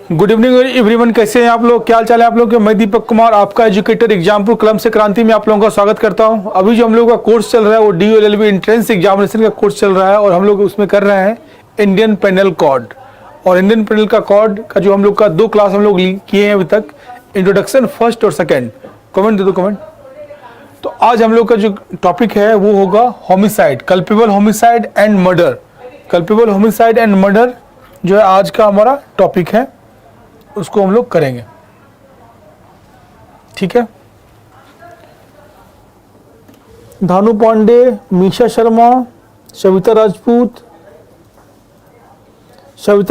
Good evening everyone, कैसे हैं आप लोग? क्या हाल चाल है आप लोग के? मैं दीपक कुमार, आपका एजुकेटर एग्जामपुर कलम से क्रांति में आप लोगों का स्वागत करता हूं। अभी जो हम लोगों का कोर्स चल रहा है वो DOLLB एंट्रेंस एग्जामिनेशन का कोर्स चल रहा है और हम लोग उसमें कर रहे हैं इंडियन पेनल कोड। और इंडियन पेनल का कोड का जो हम लोग का 2 क्लास हम लोग किए हैं अभी तक, इंट्रोडक्शन फर्स्ट और सेकेंड। कमेंट दे दो कमेंट। तो आज हम लोग का जो टॉपिक है वो होगा homicide, culpable homicide and murder. Culpable homicide and murder जो है आज का हमारा टॉपिक है, उसको हम लोग करेंगे। ठीक है। धानु पांडे, मीशा शर्मा, सविता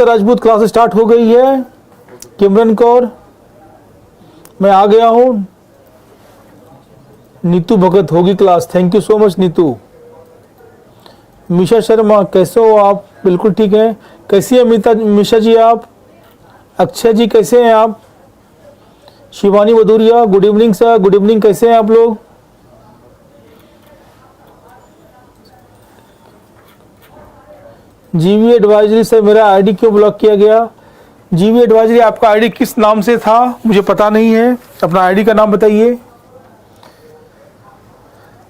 राजपूत क्लास स्टार्ट हो गई है। किमरन कौर, मैं आ गया हूं। नीतू भगत होगी class, thank you so much Neetu. Misha Sharma, कैसे हो आप? बिल्कुल ठीक है। कैसी है मीशा जी आप? अक्षय जी कैसे हैं आप? Shivani Bhadauria, good evening sir. Good evening, कैसे हैं आप लोग? जीवी एडवाइजरी सर, मेरा आईडी क्यों ब्लॉक किया गया? जीवी एडवाइजरी, आपका आईडी किस नाम से था मुझे पता नहीं है, अपना आईडी का नाम बताइए।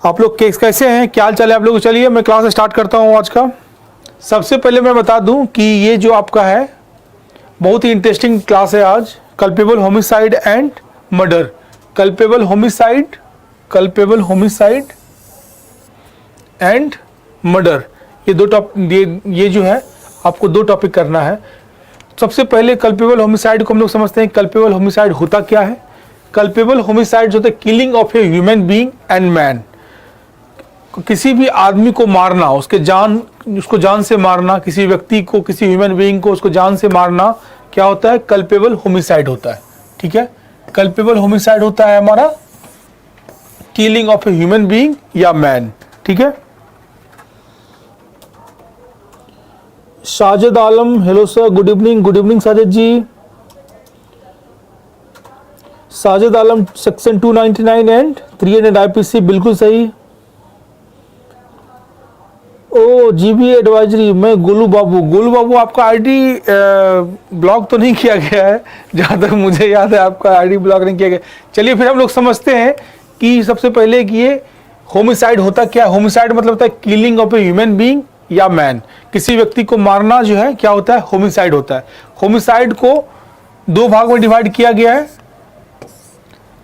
आप लोग कैसे हैं, क्या हाल चाल है आप लोग? चलिए मैं क्लास स्टार्ट करता हूं आज का। सबसे पहले मैं बता दूं कि ये जो आपका है बहुत ही इंटरेस्टिंग क्लास है आज। Culpable homicide and murder, culpable homicide and murder, ये जो है आपको 2 टॉपिक करना है। सबसे पहले कल्पेबल होमिसाइड को हम लोग समझते हैं। कल्पेबल होमिसाइड होता क्या है? कल्पेबल होमिसाइड होता है killing of a human being and man. किसी भी आदमी को मारना, उसको जान से मारना, किसी व्यक्ति को, किसी ह्यूमन बीइंग को उसको जान से मारना क्या होता है? कल्पेबल होमिसाइड होता है। ठीक है। कल्पेबल होमिसाइड होता है हमारा killing of a human being या मैन। ठीक है। Sajid Alam, hello sir, good evening Sajid ji. Sajid Alam, section 299 and 300 IPC, बिल्कुल सही। ओ जीबी एडवाइजरी, मैं गोलू बाबू, आपका आईडी ब्लॉक तो नहीं किया गया है, जहाँ तक मुझे याद है आपका आईडी ब्लॉक नहीं किया गया। चलिए फिर हम लोग समझते हैं कि सबसे पहले कि ये होमिसाइड होता क्या है। होमिसाइड मतलब होता है killing of a human being या मैन। किसी व्यक्ति को मारना जो है क्या होता है? होमिसाइड होता है। होमिसाइड को 2 भाग में डिवाइड किया गया है,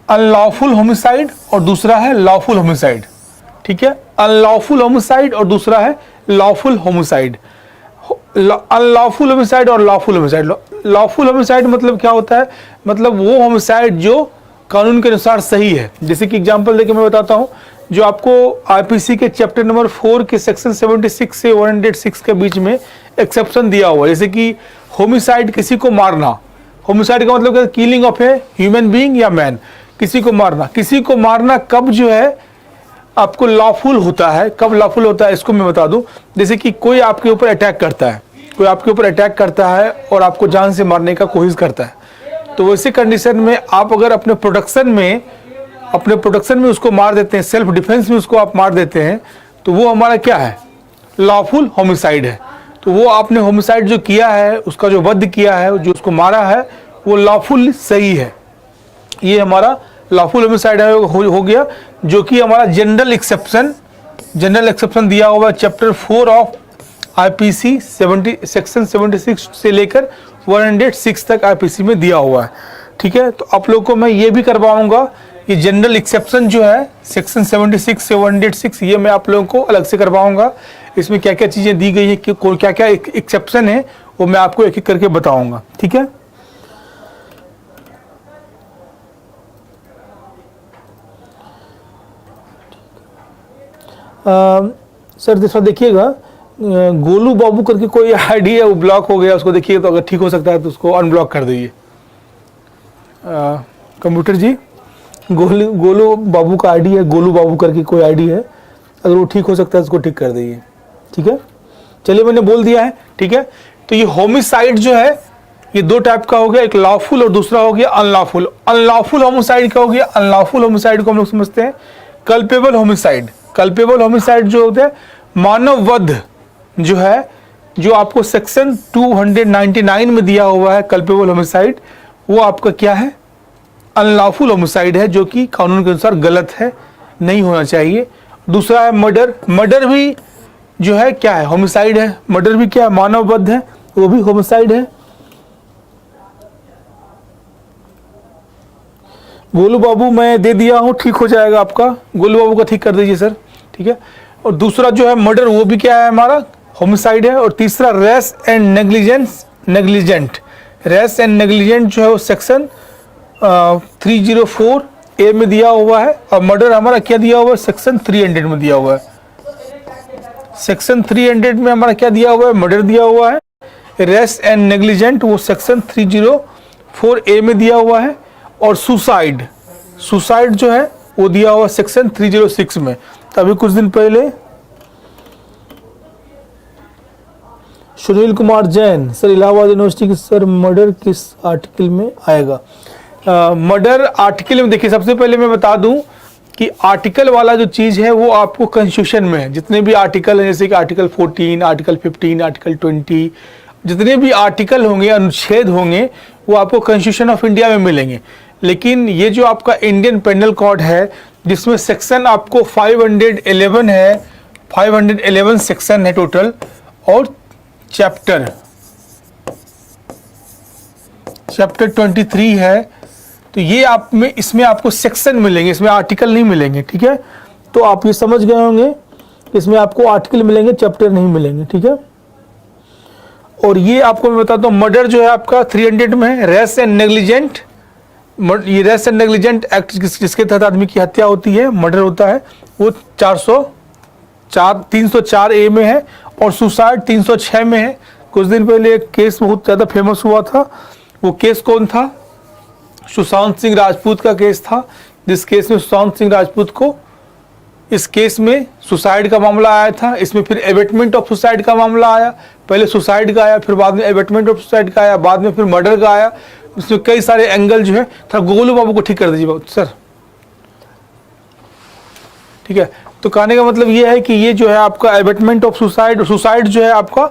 अनलॉफुल होमिसाइड और दूसरा है लॉफुल होमिसाइड। ठीक है। अनलॉफुल होमिसाइड और दूसरा है लॉफुल होमिसाइड। अनलॉफुल होमिसाइड और लॉफुल होमिसाइड। लॉफुल होमिसाइड मतलब क्या होता है? मतलब वो होमिसाइड जो कानून के अनुसार सही है। जैसे कि एग्जांपल देके मैं बताता हूं, जो आपको IPC के चैप्टर नंबर 4 के सेक्शन 76 से 106 के बीच में एक्सेप्शन दिया हुआ है। जैसे कि होमिसाइड, किसी को मारना। होमिसाइड का मतलब क्या? Killing of a human being या मैन, किसी को मारना कब जो है आपको लॉफुल होता है, कब लॉफुल होता है इसको मैं बता दूं। जैसे कि कोई आपके ऊपर अटैक करता है और आपको जान से मारने का कोशिश करता है, तो वैसे कंडीशन में आप अगर अपने प्रोटेक्शन में उसको मार देते हैं, सेल्फ डिफेंस में उसको आप मार देते हैं, तो वो हमारा क्या है? लॉफुल होमिसाइड है। तो वो आपने होमिसाइड जो किया है, उसका जो वध किया है, जो उसको मारा है, वो लॉफुल सही है। ये हमारा लॉफुल होमिसाइड हो गया, जो कि हमारा जनरल एक्सेप्शन दिया हुआ चैप्टर 4 ऑफ IPC सेक्शन 76 से लेकर 106 तक IPC में दिया हुआ है। ठीक है। तो आप लोग को मैं ये भी करवाऊंगा, ये जनरल एक्सेप्शन जो है सेक्शन 76 से 106, ये मैं आप लोगों को अलग से करवाऊंगा। इसमें क्या क्या चीजें दी गई है, क्या क्या एक्सेप्शन है, वो मैं आपको एक एक करके बताऊंगा। ठीक है। सर दूसरा देखिएगा, गोलू बाबू करके कोई आईडी है, वो ब्लॉक हो गया, उसको देखिए, तो अगर ठीक हो सकता है तो उसको अनब्लॉक कर दीजिए। कंप्यूटर जी, गोलू बाबू का आईडी है, गोलू बाबू करके कोई आईडी है, अगर वो ठीक हो सकता है उसको ठीक कर दीजिए। ठीक है। चलिए मैंने बोल दिया है। ठीक है। तो ये होमिसाइड जो है ये 2 टाइप का हो गया, एक लॉफुल और दूसरा हो गया अनलॉफुल। अनलॉफुल होमिसाइड क्या हो गया? अनलॉफुल होमिसाइड को हम लोग समझते हैं कल्पेबल होमिसाइड जो होता है मानव वध जो है जो आपको सेक्शन 299 में दिया हुआ है कल्पेबल होमिसाइड, वो आपका क्या है, अनलॉफुल होमिसाइड है, जो कि कानून के अनुसार गलत है, नहीं होना चाहिए। दूसरा है मर्डर। मर्डर भी जो है क्या है, होमिसाइड है। मर्डर भी क्या है, मानववध है, वो भी होमिसाइड है। गोलू बाबू मैं दे दिया हूं, ठीक हो जाएगा आपका। गोलू बाबू का ठीक कर दीजिए सर, ठीक है। और दूसरा जो है मर्डर, वो भी क्या है हमारा, होमिसाइड है। और तीसरा rash and negligent. Rash and negligent जो है वो सेक्शन 304A में दिया हुआ है। और मर्डर हमारा क्या दिया हुआ है, सेक्शन 300 में दिया हुआ है। सेक्शन 300 में हमारा क्या दिया हुआ है, मर्डर दिया हुआ है। रेस एंड नेग्लिजेंट वो सेक्शन 304A में दिया हुआ है। और सुसाइड जो है वो दिया हुआ सेक्शन 306 में। तो अभी कुछ दिन पहले सुनील कुमार जैन, सर इलाहाबाद यूनिवर्सिटी की, सर मर्डर किस आर्टिकल में आएगा? मर्डर आर्टिकल में देखिए, सबसे पहले मैं बता दूं कि आर्टिकल वाला जो चीज़ है वो आपको कॉन्स्टिट्यूशन में है। जितने भी आर्टिकल हैं, जैसे कि आर्टिकल 14, आर्टिकल 15, आर्टिकल 20, जितने भी आर्टिकल होंगे, अनुच्छेद होंगे, वो आपको कॉन्स्टिट्यूशन ऑफ इंडिया में मिलेंगे। लेकिन ये जो आपका इंडियन पेनल कोड है, जिसमें सेक्शन आपको 511 है, 511 सेक्शन है टोटल, और चैप्टर 23 है। तो ये आप में, इसमें आपको सेक्शन मिलेंगे, इसमें आर्टिकल नहीं मिलेंगे, ठीक है। तो आप ये समझ गए होंगे, इसमें आपको आर्टिकल मिलेंगे, चैप्टर नहीं मिलेंगे, ठीक है। और ये आपको मैं बताता हूँ, मर्डर जो है आपका 300 में है। रेस एंड नेग्लिजेंट, ये रेस एंड नेग्लिजेंट एक्ट जिसके तहत आदमी की हत्या होती है, मर्डर होता है, वो 304A में है। और सुसाइड 306 में है। कुछ दिन पहले एक केस बहुत ज़्यादा फेमस हुआ था। वो केस कौन था, सुशांत सिंह राजपूत का केस था, जिस केस में सुशांत सिंह राजपूत को, इस केस में सुसाइड का मामला आया था। इसमें फिर एबेटमेंट ऑफ सुसाइड का मामला आया। पहले सुसाइड का आया, फिर बाद में एबेटमेंट ऑफ सुसाइड का आया, बाद में फिर मर्डर का आया। इसमें कई सारे एंगल जो है, थोड़ा गोलू बाबू को ठीक कर दीजिए सर, ठीक है। तो कहने का मतलब ये है कि ये जो है आपका एबेटमेंट ऑफ सुसाइड, सुसाइड जो है आपका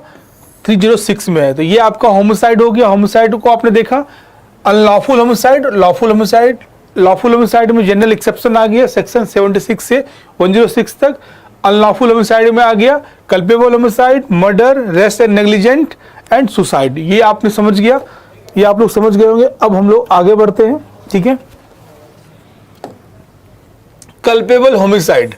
306 में है। तो ये आपका होमिसाइड हो गया। होमिसाइड को आपने देखा, unlawful homicide, lawful homicide. Lawful homicide में जनरल एक्सेप्शन आ गया, सेक्शन 76 से 106 तक। अनलॉफुल होमिसाइड में आ गया culpable homicide, murder, rash and negligent and suicide. ये आपने समझ गया, ये आप लोग समझ गए होंगे। अब हम लोग आगे बढ़ते हैं, ठीक है। कल्पेबल होमिसाइड,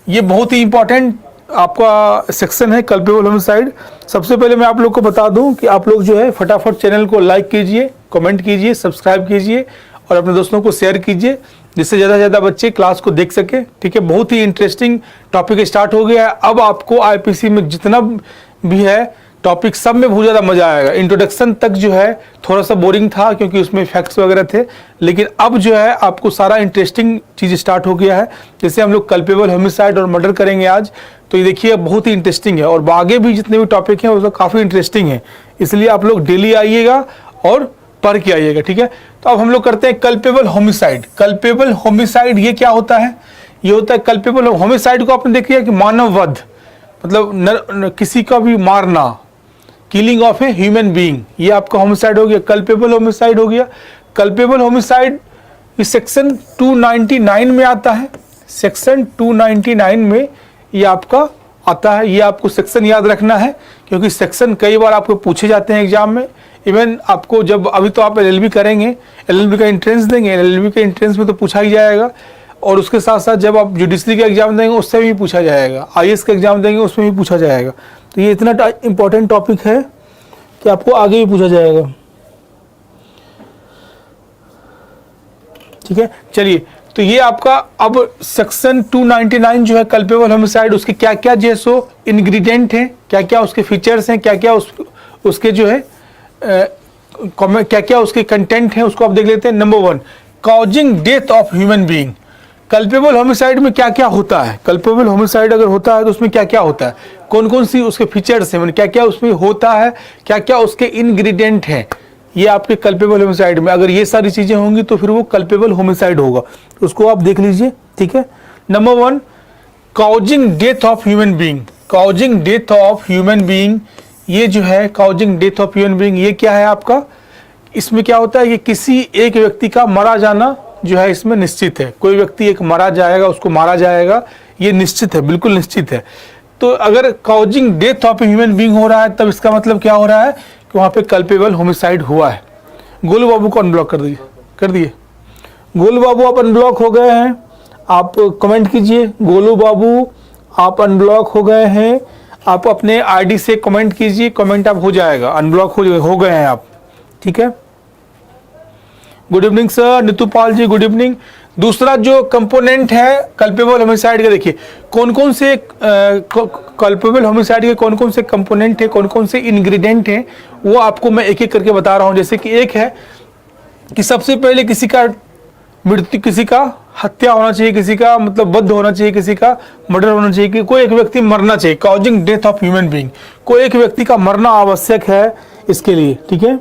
ये बहुत ही इंपॉर्टेंट आपका सेक्शन है, कल्पेबल होमिसाइड। सबसे पहले मैं आप लोग को बता दूं कि आप लोग जो है फटाफट चैनल को लाइक कीजिए, कमेंट कीजिए, सब्सक्राइब कीजिए और अपने दोस्तों को शेयर कीजिए, जिससे ज़्यादा से ज़्यादा बच्चे क्लास को देख सके, ठीक है। बहुत ही इंटरेस्टिंग टॉपिक स्टार्ट हो गया है। अब आपको आईपीसी में जितना भी है टॉपिक, सब में बहुत ज़्यादा मजा आएगा। इंट्रोडक्शन तक जो है थोड़ा सा बोरिंग था, क्योंकि उसमें फैक्ट्स वगैरह थे, लेकिन अब जो है आपको सारा इंटरेस्टिंग चीज़ स्टार्ट हो गया है। जैसे हम लोग कल्पेबल होमिसाइड और मर्डर करेंगे आज, तो ये देखिए बहुत ही इंटरेस्टिंग है। और आगे भी जितने भी टॉपिक हैं वो सब काफ़ी इंटरेस्टिंग है, इसलिए आप लोग डेली आइएगा और पढ़ के आइएगा, ठीक है। तो अब हम लोग करते हैं कल्पेबल होमिसाइड। कल्पेबल होमिसाइड ये क्या होता है, ये होता है कल्पेबल होमिसाइड को आपने देखिए कि मानववध, मतलब किसी का भी मारना, killing of a human being, ये आपका होमिसाइड हो गया, कल्पेबल होमिसाइड हो गया। कल्पेबल होमिसाइड इस सेक्शन 299 में आता है। सेक्शन 299 में ये आपका आता है। ये आपको सेक्शन याद रखना है, क्योंकि सेक्शन कई बार आपको पूछे जाते हैं एग्जाम में। इवन आपको जब, अभी तो आप एलएलबी करेंगे, एलएलबी का एंट्रेंस देंगे, एलएलबी के एंट्रेंस में तो पूछा ही जाएगा। और उसके साथ साथ जब आप जुडिशरी का एग्जाम देंगे उससे भी पूछा जाएगा, आईएएस का एग्जाम देंगे उसमें भी पूछा जाएगा। तो ये इतना इंपॉर्टेंट टॉपिक है कि आपको आगे भी पूछा जाएगा, ठीक है। चलिए, तो ये आपका अब सेक्शन 299 जो है कल्पेबल होमिसाइड, उसके क्या क्या जो है सो इंग्रेडिएंट हैं, क्या क्या उसके फीचर्स हैं, क्या क्या उसके जो है क्या क्या उसके कंटेंट हैं, उसको आप देख लेते हैं। Number 1, causing death of human being. Culpable homicide में क्या क्या होता है, कल्पेबल होमिसाइड अगर होता है तो उसमें क्या क्या होता है, कौन कौन सी उसके फीचर्स हैं, क्या क्या उसमें होता है, क्या क्या उसके इंग्रेडिएंट हैं। ये आपके कल्पेबल होमिसाइड में अगर ये सारी चीजें होंगी तो फिर वो कल्पेबल होमिसाइड होगा, उसको आप देख लीजिए, ठीक है। Number 1, causing death of human being. Causing death of human being, ये जो है causing death of human being, ये क्या है आपका, इसमें क्या होता है कि किसी एक व्यक्ति का मारा जाना जो है इसमें निश्चित है। कोई व्यक्ति एक मारा जाएगा, उसको मारा जाएगा, ये निश्चित है, बिल्कुल निश्चित है। तो अगर causing death of human being हो रहा है तब इसका मतलब क्या हो रहा है कि वहाँ पे कल्पेबल होमिसाइड हुआ है। गोलू बाबू को अनब्लॉक कर दिए। गोलू बाबू आप अनब्लॉक हो गए हैं, आप कमेंट कीजिए। गोलू बाबू आप अनब्लॉक हो गए हैं, आप अपने आईडी से कमेंट कीजिए, कमेंट आप हो जाएगा, अनब्लॉक हो गए हैं आप, ठीक है। गुड इवनिंग सर, नितुपाल जी गुड इवनिंग। दूसरा जो कंपोनेंट है कल्पेबल होमिसाइड का, देखिए कौन कौन से कल्पेबल होमिसाइड के कौन कौन से कंपोनेंट है, कौन कौन से इंग्रेडिएंट हैं, वो आपको मैं एक एक करके बता रहा हूँ। जैसे कि एक है कि सबसे पहले किसी का मृत्यु, किसी का हत्या होना चाहिए, किसी का मतलब वध होना चाहिए, किसी का मर्डर होना चाहिए, कि कोई एक व्यक्ति मरना चाहिए। Causing death of human being, कोई एक व्यक्ति का मरना आवश्यक है इसके लिए, ठीक है।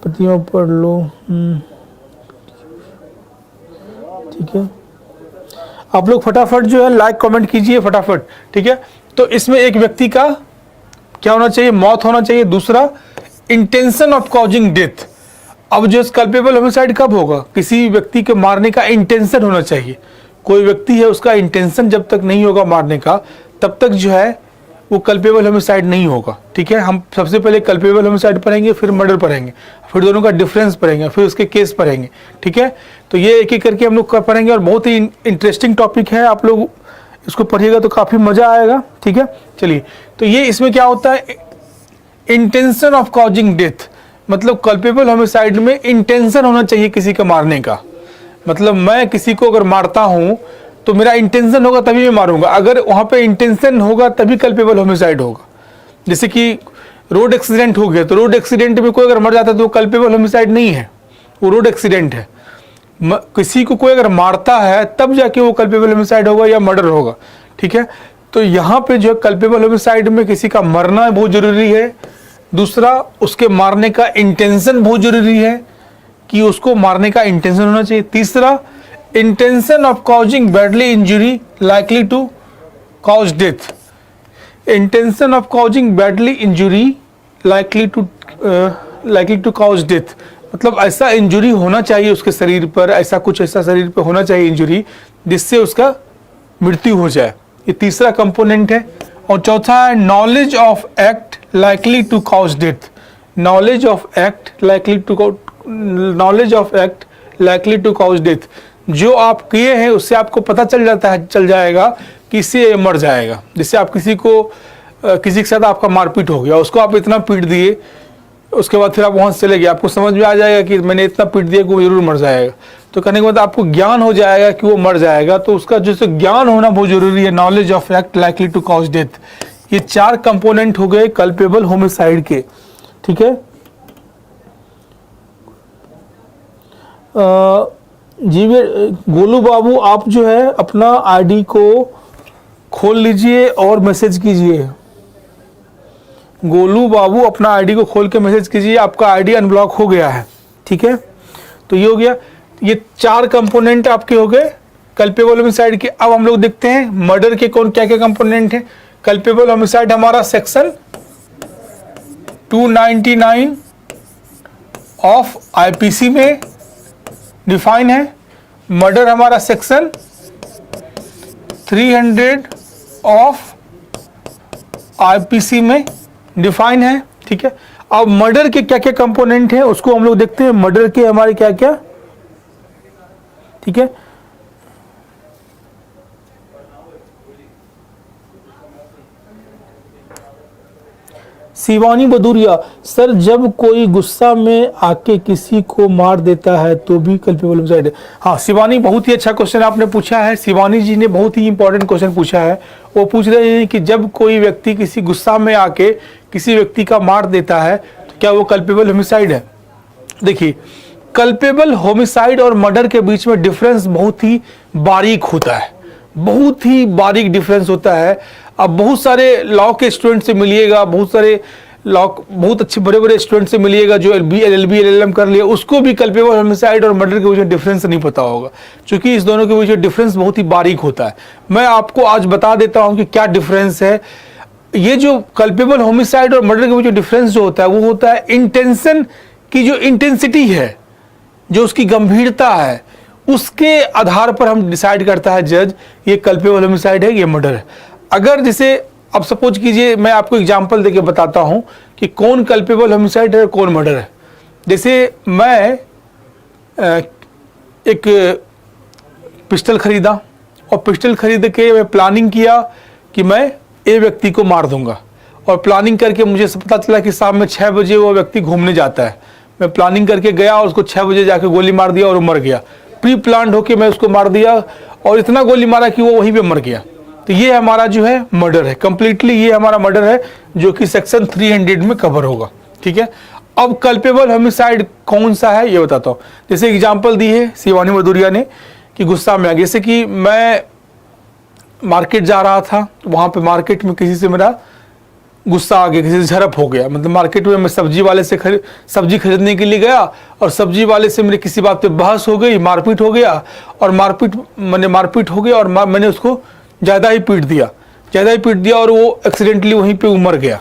प्रतिमा पढ़ लो, ठीक है। आप लोग फटाफट जो है लाइक कमेंट कीजिए फटाफट, ठीक है। तो इसमें एक व्यक्ति का क्या होना चाहिए, मौत होना चाहिए। दूसरा इंटेंशन ऑफ काउजिंग डेथ। अब जो कल्पेबल होमिसाइड कब होगा, किसी व्यक्ति के मारने का इंटेंशन होना चाहिए। कोई व्यक्ति है उसका इंटेंशन जब तक नहीं होगा मारने का तब तक जो है वो कल्पेबल होमिसाइड नहीं होगा, ठीक है। हम सबसे पहले कल्पेबल होमिसाइड पढ़ेंगे, फिर मर्डर पढ़ेंगे, फिर दोनों का डिफरेंस पढ़ेंगे, फिर उसके केस पढ़ेंगे, ठीक है। तो ये एक एक करके हम लोग पढ़ेंगे और बहुत ही इंटरेस्टिंग टॉपिक है, आप लोग इसको पढ़िएगा तो काफ़ी मज़ा आएगा, ठीक है। चलिए, तो ये इसमें क्या होता है, इंटेंशन ऑफ काउजिंग डेथ, मतलब कल्पेबल होमिसाइड में इंटेंशन होना चाहिए किसी का मारने का। मतलब मैं किसी को अगर मारता हूँ तो मेरा इंटेंशन होगा तभी मैं मारूंगा, अगर वहाँ पे इंटेंशन होगा तभी कल्पेबल होमिसाइड होगा। जैसे कि रोड एक्सीडेंट हो गया, तो रोड एक्सीडेंट में कोई अगर मर जाता है तो वो कल्पेबल होमिसाइड नहीं है, वो रोड एक्सीडेंट है। किसी को कोई अगर मारता है तब जाके वो कल्पेबल होमिसाइड होगा या मर्डर होगा, ठीक है। तो यहाँ पे जो है कल्पेबल होमिसाइड में किसी का मरना बहुत जरूरी है। दूसरा, उसके मारने का इंटेंशन बहुत जरूरी है कि उसको मारने का इंटेंशन होना चाहिए। तीसरा, intention of causing bodily injury likely to cause death. Intention of causing bodily injury likely to cause death, मतलब ऐसा इंजरी होना चाहिए उसके शरीर पर, ऐसा कुछ ऐसा शरीर पर होना चाहिए इंजरी जिससे उसका मृत्यु हो जाए। ये तीसरा कंपोनेंट है। और चौथा है knowledge of act likely to cause death. Knowledge of act likely to cause death, जो आप किए हैं उससे आपको पता चल जाएगा कि इससे ये मर जाएगा। जैसे आप किसी के साथ आपका मारपीट हो गया, उसको आप इतना पीट दिए, उसके बाद फिर आप वहाँ से चले गए, आपको समझ में आ जाएगा कि मैंने इतना पीट दिया कि वो जरूर मर जाएगा। तो कहने के बाद आपको ज्ञान हो जाएगा कि वो मर जाएगा, तो उसका जैसे ज्ञान होना बहुत जरूरी है। Knowledge of act likely to cause death, ये 4 कंपोनेंट हो गए कल्पेबल होमिसाइड के, ठीक है। जी गोलू बाबू, आप जो है अपना आईडी को खोल लीजिए और मैसेज कीजिए। गोलू बाबू अपना आईडी को खोल के मैसेज कीजिए, आपका आईडी अनब्लॉक हो गया है, ठीक है। तो ये हो गया, ये 4 कंपोनेंट आपके हो गए कल्पेबल होमिसाइड के। अब हम लोग देखते हैं मर्डर के कौन क्या क्या कंपोनेंट हैं। कल्पेबल होमिसाइड हमारा सेक्शन 299 ऑफ आईपीसी में डिफाइन है। मर्डर हमारा सेक्शन 300 ऑफ आईपीसी में डिफाइन है, ठीक है। अब मर्डर के क्या क्या कंपोनेंट हैं उसको हम लोग देखते हैं। मर्डर के हमारे क्या क्या, ठीक है। शिवानी बदूरिया, सर जब कोई गुस्सा में आके किसी को मार देता है तो भी कल्पेबल होमिसाइड है। हाँ शिवानी, बहुत ही अच्छा क्वेश्चन आपने पूछा है। शिवानी जी ने बहुत ही इंपॉर्टेंट क्वेश्चन पूछा है। वो पूछ रहे हैं कि जब कोई व्यक्ति किसी गुस्सा में आके किसी व्यक्ति का मार देता है तो क्या वो कल्पेबल होमिसाइड है। देखिए, कल्पेबल होमिसाइड और मर्डर के बीच में डिफरेंस बहुत ही बारीक होता है, बहुत ही बारीक डिफरेंस होता है। अब बहुत सारे लॉ के स्टूडेंट से मिलिएगा, बहुत सारे लॉ बहुत अच्छे बड़े बड़े स्टूडेंट से मिलिएगा जो LLB LLM कर लिया, उसको भी कल्पेबल होमिसाइड और मर्डर के बीच में डिफरेंस नहीं पता होगा, क्योंकि इस दोनों के बीच में डिफरेंस बहुत ही बारीक होता है। मैं आपको आज बता देता हूं कि क्या डिफरेंस है। ये जो कल्पेबल होमिसाइड और मर्डर के बीच जो डिफरेंस जो होता है वो होता है इंटेंशन की जो इंटेंसिटी है, जो उसकी गंभीरता है, उसके आधार पर हम डिसाइड करता है जज ये कल्पेबल होमिसाइड है, ये मर्डर है। अगर जैसे अब सपोज कीजिए मैं आपको एग्जांपल देके बताता हूं कि कौन कल्पेबल होमिसाइड है और कौन मर्डर है। जैसे मैं एक पिस्टल खरीदा और पिस्टल खरीद के मैं प्लानिंग किया कि मैं ए व्यक्ति को मार दूंगा, और प्लानिंग करके मुझे पता चला कि शाम में 6 बजे वो व्यक्ति घूमने जाता है। मैं प्लानिंग करके गया और उसको 6 बजे जाके गोली मार दिया और वो मर गया। प्री प्लान्ड होके मैं उसको मार दिया और इतना गोली मारा कि वो वहीं पे मर गया। तो ये हमारा जो है मर्डर है, कंप्लीटली ये हमारा मर्डर है जो कि सेक्शन 300 में कवर होगा। ठीक है, अब कल्पेबल होमिसाइड कौन सा है ये बताता हूँ। जैसे एग्जाम्पल दी है शिवानी मधुरिया ने कि गुस्सा में आ गया। जैसे कि मैं मार्केट जा रहा था, वहाँ पे मार्केट में किसी से मेरा गुस्सा आ गया, किसी से झड़प हो गया। मतलब मार्केट में मैं सब्जी वाले से सब्जी खरीदने के लिए गया और सब्जी वाले से मेरी किसी बात पे बहस हो गई, मारपीट हो गया, और मारपीट हो गया और मैंने उसको ज़्यादा ही पीट दिया और वो एक्सीडेंटली वहीं पे मर गया।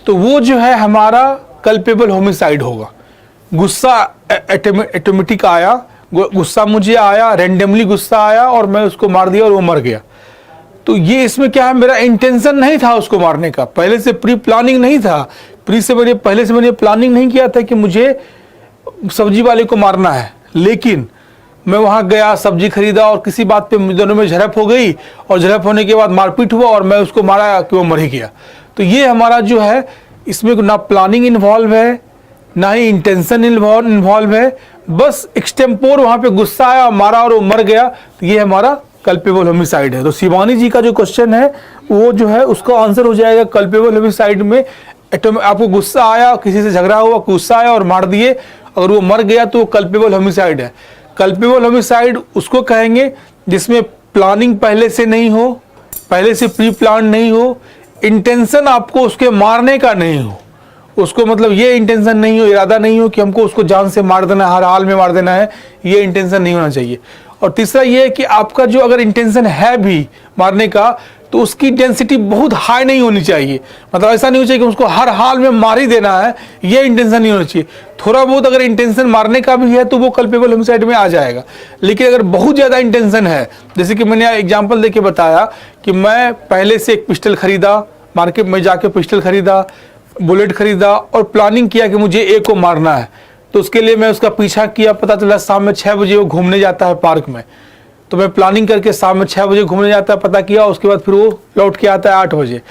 तो वो जो है हमारा कल्पेबल होमिसाइड होगा। गुस्सा ऑटोमेटिक आया, गुस्सा मुझे आया, रैंडमली गुस्सा आया और मैं उसको मार दिया और वो मर गया। तो ये इसमें क्या है, मेरा इंटेंशन नहीं था उसको मारने का, पहले से प्री प्लानिंग नहीं था, पहले से मैंने प्लानिंग नहीं किया था कि मुझे सब्जी वाले को मारना है। लेकिन मैं वहाँ गया, सब्जी खरीदा और किसी बात पे दोनों में झड़प हो गई और झड़प होने के बाद मारपीट हुआ और मैं उसको मारा कि वो मर ही गया। तो ये हमारा जो है, इसमें ना प्लानिंग इन्वॉल्व है ना ही इंटेंशन इन्वॉल्व है, बस एक्सटेम्पोर वहाँ पे गुस्सा आया, मारा और वो मर गया। तो ये हमारा कल्पेबल होमिसाइड है। तो शिवानी जी का जो क्वेश्चन है वो जो है उसका आंसर हो जाएगा कल्पेबल होमिसाइड में। आपको गुस्सा आया, किसी से झगड़ा हुआ, गुस्सा आया और मार दिए, अगर वो मर गया तो वो कल्पेबल होमिसाइड है। कल्पेबल होमिसाइड उसको कहेंगे जिसमें प्लानिंग पहले से नहीं हो, पहले से प्री प्लान नहीं हो, इंटेंशन आपको उसके मारने का नहीं हो, उसको मतलब ये इंटेंशन नहीं हो, इरादा नहीं हो कि हमको उसको जान से मार देना है, हर हाल में मार देना है, ये इंटेंशन नहीं होना चाहिए। और तीसरा ये है कि आपका जो अगर इंटेंशन है भी मारने का तो उसकी डेंसिटी बहुत हाई नहीं होनी चाहिए। मतलब ऐसा नहीं होना चाहिए कि उसको हर हाल में मार ही देना है, ये इंटेंशन नहीं होना चाहिए। थोड़ा बहुत अगर इंटेंशन मारने का भी है तो वो कल्पेबल होमिसाइड में आ जाएगा। लेकिन अगर बहुत ज़्यादा इंटेंशन है, जैसे कि मैंने एग्जाम्पल देके बताया कि मैं पहले से एक पिस्टल खरीदा, मार्केट में जाके पिस्टल खरीदा, बुलेट खरीदा और प्लानिंग किया कि मुझे ए को मारना है, तो उसके लिए मैं उसका पीछा किया। पता चला शाम में 6 बजे वो घूमने जाता है पार्क में, तो मैं प्लानिंग करके शाम में 6 बजे घूमने जाता है, पता किया, उसके बाद फिर वो लौट के आता है 8 बजे,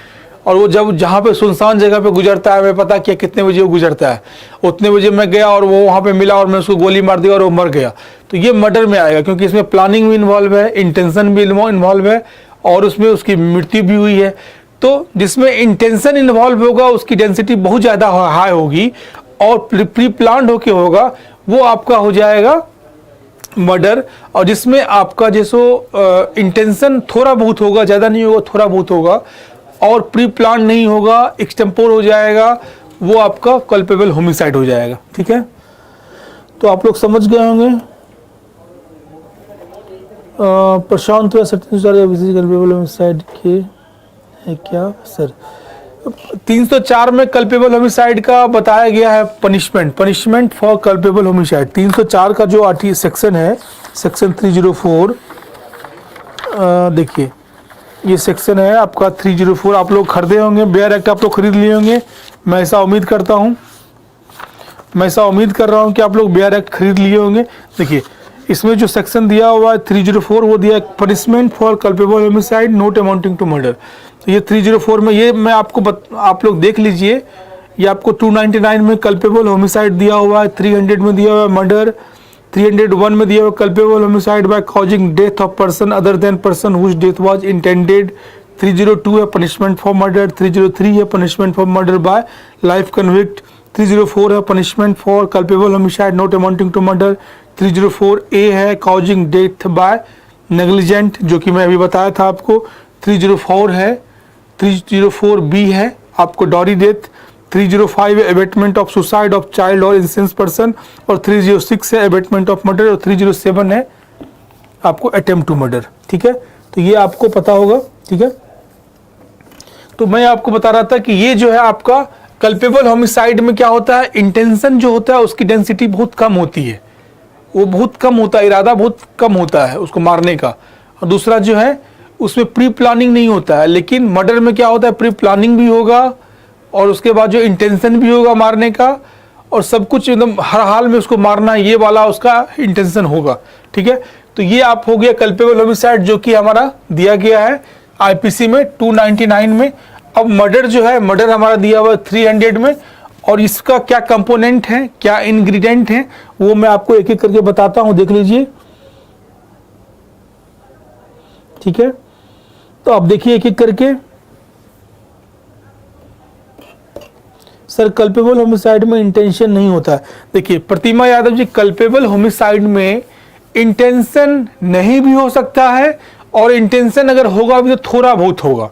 और वो जब जहाँ पे सुनसान जगह पे गुजरता है, मैं पता किया कितने बजे वो गुजरता है, उतने बजे मैं गया और वो वहाँ पे मिला और मैं उसको गोली मार दिया और वो मर गया। तो ये मर्डर में आएगा, क्योंकि इसमें प्लानिंग भी इन्वॉल्व है, इंटेंशन भी इन्वॉल्व है और उसमें उसकी मृत्यु भी हुई है। तो जिसमें इंटेंशन इन्वॉल्व होगा उसकी डेंसिटी बहुत ज़्यादा हाई होगी और प्री प्लान्ड होके होगा, वो आपका हो जाएगा मर्डर। और जिसमें आपका जैसो इंटेंशन थोड़ा बहुत होगा, ज़्यादा नहीं होगा, थोड़ा बहुत होगा और प्री प्लान नहीं होगा, एक्सटेम्पोर हो जाएगा, वो आपका कल्पेबल होमिसाइड हो जाएगा। ठीक है, तो आप लोग समझ गए होंगे। प्रशांत कल्पेबल होमिसाइड के है क्या सर? 304 में कल्पेबल होमिसाइड का बताया गया है पनिशमेंट फॉर कल्पेबल होमिसाइड। 304 का जो सेक्शन है, सेक्शन 304, देखिए ये सेक्शन है आपका 304। आप लोग खरीदे होंगे, बेयर एक्ट आप लोग खरीद लिए होंगे, मैं ऐसा उम्मीद करता हूँ, मैं ऐसा उम्मीद कर रहा हूँ कि आप लोग बेयर एक्ट खरीद लिए होंगे। देखिए इसमें जो सेक्शन दिया हुआ है 304, वो दिया punishment for culpable homicide not amounting to murder. तो ये 304 में ये मैं आपको आप लोग देख लीजिए, ये आपको 299 में कल्पेबल होमिसाइड दिया हुआ है, 300 में दिया हुआ है मर्डर, 301 में दिया हुआ culpable homicide by causing death of person other than person whose death was intended, 302 है पनिशमेंट फॉर मर्डर, 303 है punishment for murder by life convict, 304 है punishment for culpable homicide not amounting to murder, 304A है causing death by negligent, जो कि मैं अभी बताया था आपको, 304 है, 304B है आपको डॉरी डेथ, 305 है abetment of suicide of child और इंसेंस पर्सन, और 306 है एबेटमेंट ऑफ मर्डर, और 307 है आपको अटेम्प्ट टू मर्डर। ठीक है, तो ये आपको पता होगा। ठीक है, तो मैं आपको बता रहा था कि ये जो है आपका कल्पेबल होमिसाइड में क्या होता है, इंटेंशन जो होता है उसकी डेंसिटी बहुत कम होती है, वो बहुत कम होता है, इरादा बहुत कम होता है उसको मारने का। और दूसरा जो है उसमें प्री प्लानिंग नहीं होता है। लेकिन मर्डर में क्या होता है, प्री प्लानिंग भी होगा और उसके बाद जो इंटेंशन भी होगा मारने का, और सब कुछ एकदम हर हाल में उसको मारना, ये वाला उसका इंटेंशन होगा। ठीक है, तो ये आप हो गया कल्पेबल होमिसाइड जो कि हमारा दिया गया है आईपीसी में 299 में। अब मर्डर जो है, मर्डर हमारा दिया हुआ 300 में, और इसका क्या कंपोनेंट है, क्या इंग्रेडिएंट है, वो मैं आपको एक एक करके बताता हूं, देख लीजिए। ठीक है, तो आप देखिए एक एक करके। सर कल्पेबल होमिसाइड में इंटेंशन नहीं होता है। देखिए प्रतिमा यादव जी, कल्पेबल होमिसाइड में इंटेंशन नहीं भी हो सकता है, और इंटेंशन अगर होगा भी तो थोड़ा बहुत होगा।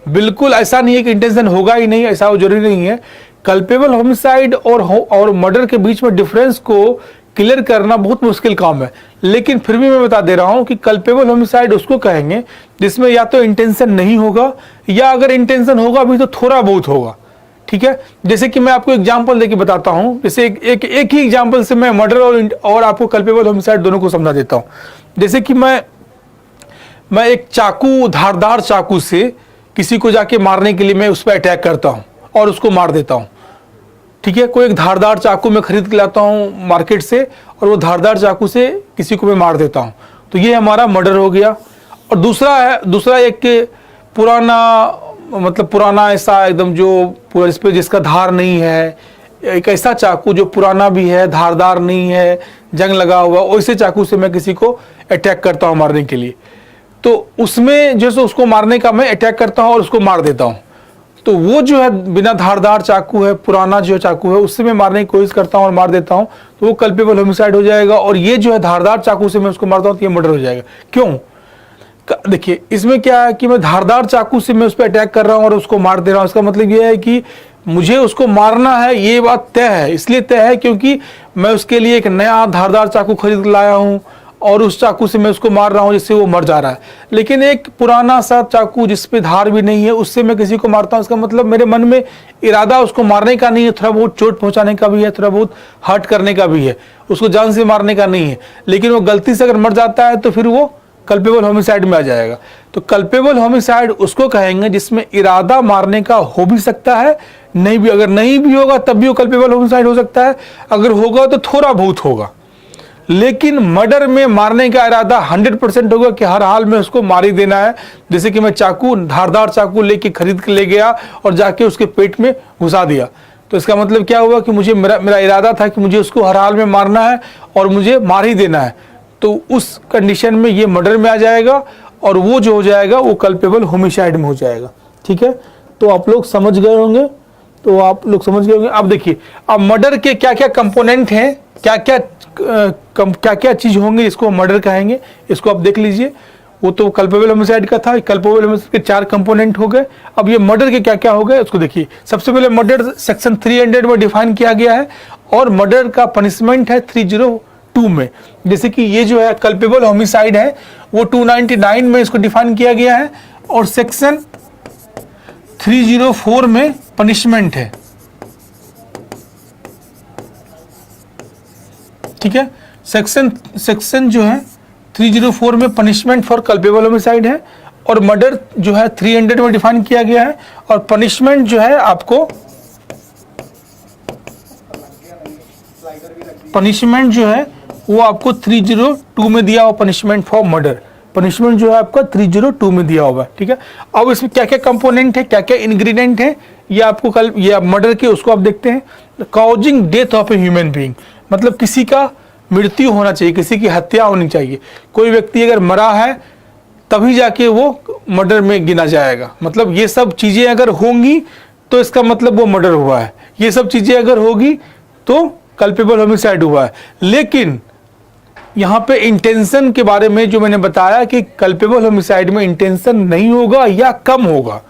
बिल्कुल ऐसा नहीं है कि इंटेंशन होगा ही नहीं, ऐसा जरूरी नहीं है। कल्पेबल होमिसाइड और मर्डर के बीच में डिफरेंस को क्लियर करना बहुत मुश्किल काम है, लेकिन फिर भी मैं बता दे रहा हूं कि कल्पेबल होमिसाइड उसको कहेंगे जिसमें या तो इंटेंशन नहीं होगा, या अगर इंटेंशन होगा भी तो थोड़ा बहुत होगा। ठीक है, जैसे कि मैं आपको एग्जांपल देके बताता हूं। जैसे एक ही एग्जांपल से मैं मर्डर और आपको कल्पेबल होमिसाइड दोनों को समझा देता हूं। जैसे कि मैं एक चाकू, धारदार चाकू से किसी को जाके मारने के लिए मैं उस पर अटैक करता हूं और उसको मार देता हूं। ठीक है, कोई एक धारदार चाकू मैं खरीद के लाता हूं मार्केट से, और वो धारदार चाकू से किसी को मैं मार देता हूं, तो ये हमारा मर्डर हो गया। और दूसरा एक पुराना, मतलब पुराना ऐसा एकदम जो पूरा इस पे जिसका धार नहीं है, एक ऐसा चाकू जो पुराना भी है, धारदार नहीं है, जंग लगा हुआ, वैसे चाकू से मैं किसी को अटैक करता हूं मारने के लिए। तो उसमें जैसे उसको मारने का मैं अटैक करता हूं और उसको मार देता हूं, तो वो जो है बिना धारदार चाकू है, पुराना जो चाकू है, उससे मैं मारने की कोशिश करता हूं और मार देता हूं, तो वो कल्पेबल होमिसाइड हो जाएगा। और ये जो है धारदार चाकू से मैं उसको मारता हूं तो ये मर्डर हो जाएगा। क्यों? देखिए इसमें क्या है कि मैं धारदार चाकू से मैं उस पर अटैक कर रहा हूं और उसको मार दे रहा हूं, इसका मतलब ये है कि मुझे उसको मारना है, ये बात तय है। इसलिए तय है क्योंकि मैं उसके लिए एक नया धारदार चाकू खरीद लाया हूं और उस चाकू से मैं उसको मार रहा हूं जिससे वो मर जा रहा है। लेकिन एक पुराना सा चाकू जिस पे धार भी नहीं है, उससे मैं किसी को मारता हूं, इसका मतलब मेरे मन में इरादा उसको मारने का नहीं है, थोड़ा बहुत चोट पहुंचाने का भी है, थोड़ा बहुत हर्ट करने का भी है, उसको जान से मारने का नहीं है। लेकिन वो गलती से अगर मर जाता है तो फिर वो कल्पेबल होमिसाइड में आ जाएगा। तो कल्पेबल होमिसाइड उसको कहेंगे जिसमें इरादा मारने का हो भी सकता है, नहीं भी, अगर नहीं भी होगा तब भी वो कल्पेबल होमिसाइड हो सकता है, अगर होगा तो थोड़ा बहुत होगा। लेकिन मर्डर में मारने का इरादा 100% होगा कि हर हाल में उसको मार ही देना है। जैसे कि मैं चाकू, धारदार चाकू लेके खरीद के ले गया और जाके उसके पेट में घुसा दिया, तो इसका मतलब क्या हुआ कि मुझे मेरा इरादा था कि मुझे उसको हर हाल में मारना है और मुझे मार ही देना है। तो उस कंडीशन में ये मर्डर में आ जाएगा और वो जो हो जाएगा वो कल्पेबल होमिसाइड में हो जाएगा। ठीक है, तो आप लोग समझ गए होंगे, अब देखिए, अब मर्डर के क्या क्या कंपोनेंट हैं, क्या क्या चीज होंगे इसको मर्डर कहेंगे, इसको आप देख लीजिए। वो तो कल्पेबल होमिसाइड का था, कल्पेबल होमिसाइड के 4 कंपोनेंट हो गए। अब ये मर्डर के क्या क्या हो गए उसको देखिए। सबसे पहले मर्डर सेक्शन 300 में डिफाइन किया गया है, और मर्डर का पनिशमेंट है 302 में। जैसे कि ये जो है कल्पेबल होमिसाइड है वो 299 में इसको डिफाइन किया गया है, और सेक्शन 304 में पनिशमेंट है। ठीक है, सेक्शन जो है 304 में पनिशमेंट फॉर कल्पेबल होमिसाइड है, और मर्डर जो है 300 में डिफाइन किया गया है, और पनिशमेंट जो है आपको पनिशमेंट जो है वो आपको 302 में दिया हुआ, पनिशमेंट फॉर मर्डर, पनिशमेंट जो है आपका 302 में दिया होगा। ठीक है, अब इसमें क्या क्या कंपोनेंट है, क्या क्या इंग्रेडिएंट है, ये आपको कल ये मर्डर के उसको आप देखते हैं। Causing death of a human being, मतलब किसी का मृत्यु होना चाहिए, किसी की हत्या होनी चाहिए। कोई व्यक्ति अगर मरा है तभी जाके वो मर्डर में गिना जाएगा। मतलब ये सब चीजें अगर होंगी तो इसका मतलब वो मर्डर हुआ है, ये सब चीजें अगर होगी तो कल्पेबल होमिसाइड हुआ है। लेकिन यहाँ पे इंटेंशन के बारे में जो मैंने बताया कि कल्पेबल होमिसाइड में इंटेंशन नहीं होगा या कम होगा,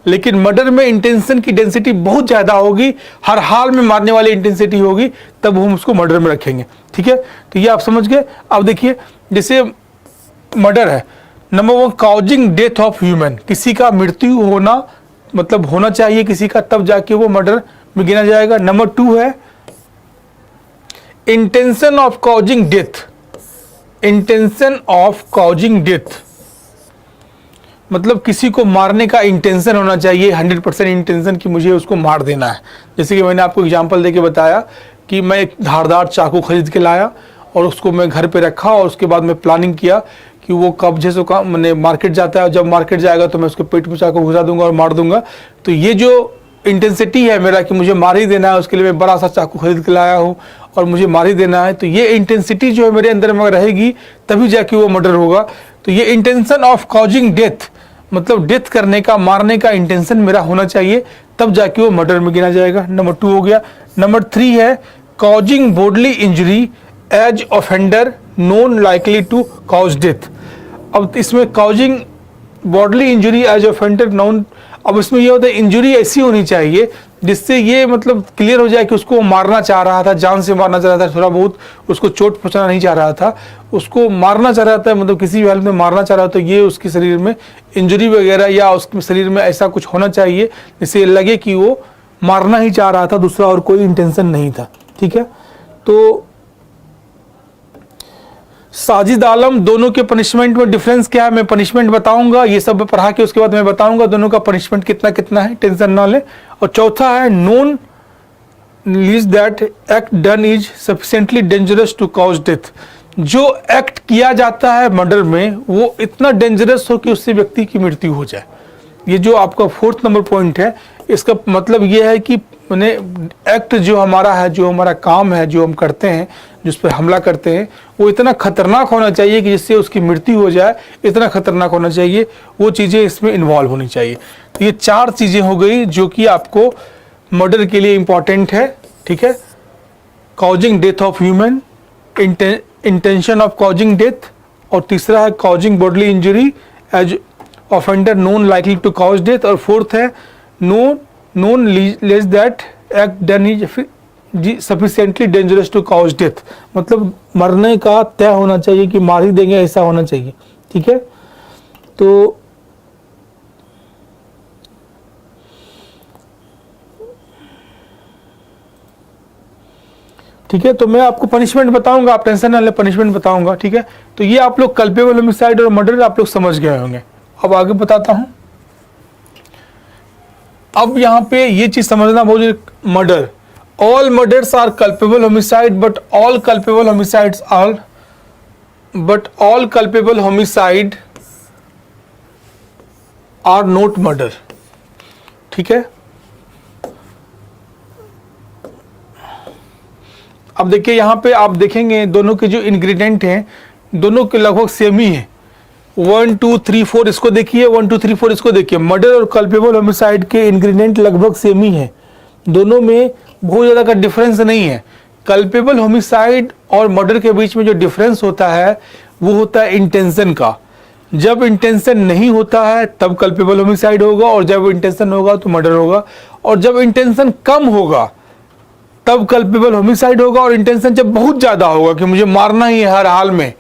लेकिन मर्डर में इंटेंशन की डेंसिटी बहुत ज्यादा होगी, हर हाल में मारने वाली इंटेंसिटी होगी, तब हम उसको मर्डर में रखेंगे। ठीक है, तो ये आप समझ गए। अब देखिए, जैसे मर्डर है, number 1 causing death of human, किसी का मृत्यु होना, मतलब होना चाहिए किसी का, तब जाके वो मर्डर में गिना जाएगा। नंबर 2 है intention of causing death. Intention of causing death मतलब किसी को मारने का इंटेंशन होना चाहिए, 100% इंटेंशन कि मुझे उसको मार देना है। जैसे कि मैंने आपको एग्जांपल देके बताया कि मैं एक धारदार चाकू खरीद के लाया और उसको मैं घर पे रखा और उसके बाद मैं प्लानिंग किया कि वो कब जैसे मैंने मार्केट जाता है, जब मार्केट जाएगा तो मैं उसके पेट में चाकू घुसा दूंगा और मार दूंगा। तो ये जो इंटेंसिटी है मेरा कि मुझे मार ही देना है, उसके लिए मैं बड़ा सा चाकू खरीद के लाया हूँ और मुझे मार ही देना है, तो ये इंटेंसिटी जो है मेरे अंदर में रहेगी तभी जाके वो मर्डर होगा। तो ये इंटेंशन ऑफ कॉजिंग डेथ मतलब डेथ करने का, मारने का इंटेंशन मेरा होना चाहिए, तब जाके वो मर्डर में गिना जाएगा। नंबर 2 हो गया। नंबर 3 है causing bodily injury as offender known likely to cause death. अब इसमें causing bodily injury as offender known, अब इसमें ये होता है इंजरी ऐसी होनी चाहिए जिससे ये मतलब क्लियर हो जाए कि उसको मारना चाह रहा था, जान से मारना चाह रहा था, थोड़ा बहुत उसको चोट पहुंचाना नहीं चाह रहा था, उसको मारना चाह रहा था, मतलब किसी भी हालत में मारना चाह रहा था। तो ये उसके शरीर में इंजरी वगैरह या उसके शरीर में ऐसा कुछ होना चाहिए जिससे लगे कि वो मारना ही चाह रहा था, दूसरा और कोई इंटेंशन नहीं था। ठीक है, तो साजिद आलम, दोनों के पनिशमेंट में डिफरेंस क्या है मैं पनिशमेंट बताऊंगा, ये सब पढ़ा के उसके बाद मैं बताऊंगा दोनों का पनिशमेंट कितना कितना है, टेंशन ना ले। और चौथा है knowledge that act done is sufficiently dangerous to cause death. जो एक्ट किया जाता है मर्डर में वो इतना डेंजरस हो कि उससे व्यक्ति की मृत्यु हो जाए। ये जो आपका 4th नंबर पॉइंट है, इसका मतलब ये है कि मैंने एक्ट जो हमारा है, जो हमारा काम है, जो हम करते हैं, जिस पर हमला करते हैं, वो इतना खतरनाक होना चाहिए कि जिससे उसकी मृत्यु हो जाए, इतना खतरनाक होना चाहिए, वो चीज़ें इसमें इन्वॉल्व होनी चाहिए। तो ये 4 चीज़ें हो गई जो कि आपको मर्डर के लिए इंपॉर्टेंट है। ठीक है, causing death of human, intention of causing death, और तीसरा है causing bodily injury as offender known likely to cause death, और 4th है knowledge that act done is sufficiently dangerous to cause death, मतलब मरने का तय होना चाहिए कि मार ही देंगे ऐसा होना चाहिए। ठीक है, तो ठीक है, तो मैं आपको पनिशमेंट बताऊंगा, आप टेंशन ना ले, पनिशमेंट बताऊंगा। ठीक है, तो ये आप लोग कल्पेबल होमिसाइड और मर्डर आप लोग समझ गए होंगे। अब आगे बताता हूं। अब यहां पे ये चीज समझना बहुत, murder, all murders are culpable homicide but all culpable homicides are not murder। ठीक है, अब देखिए यहां पे आप देखेंगे दोनों के जो इंग्रेडिएंट हैं दोनों के लगभग सेम ही है। 1 2 3 4 इसको देखिए, 1 2 3 4 इसको देखिए। मर्डर और कल्पेबल होमिसाइड के इंग्रेडिएंट लगभग सेम ही है, दोनों में बहुत ज़्यादा का डिफरेंस नहीं है। कल्पेबल होमिसाइड और मर्डर के बीच में जो डिफरेंस होता है वो होता है इंटेंशन का। जब इंटेंशन नहीं होता है तब कल्पेबल होमिसाइड होगा, और जब इंटेंशन होगा तो मर्डर होगा, और जब इंटेंशन कम होगा तब कल्पेबल होमिसाइड होगा, और इंटेंशन जब बहुत ज़्यादा होगा कि मुझे मारना ही है हर हाल में,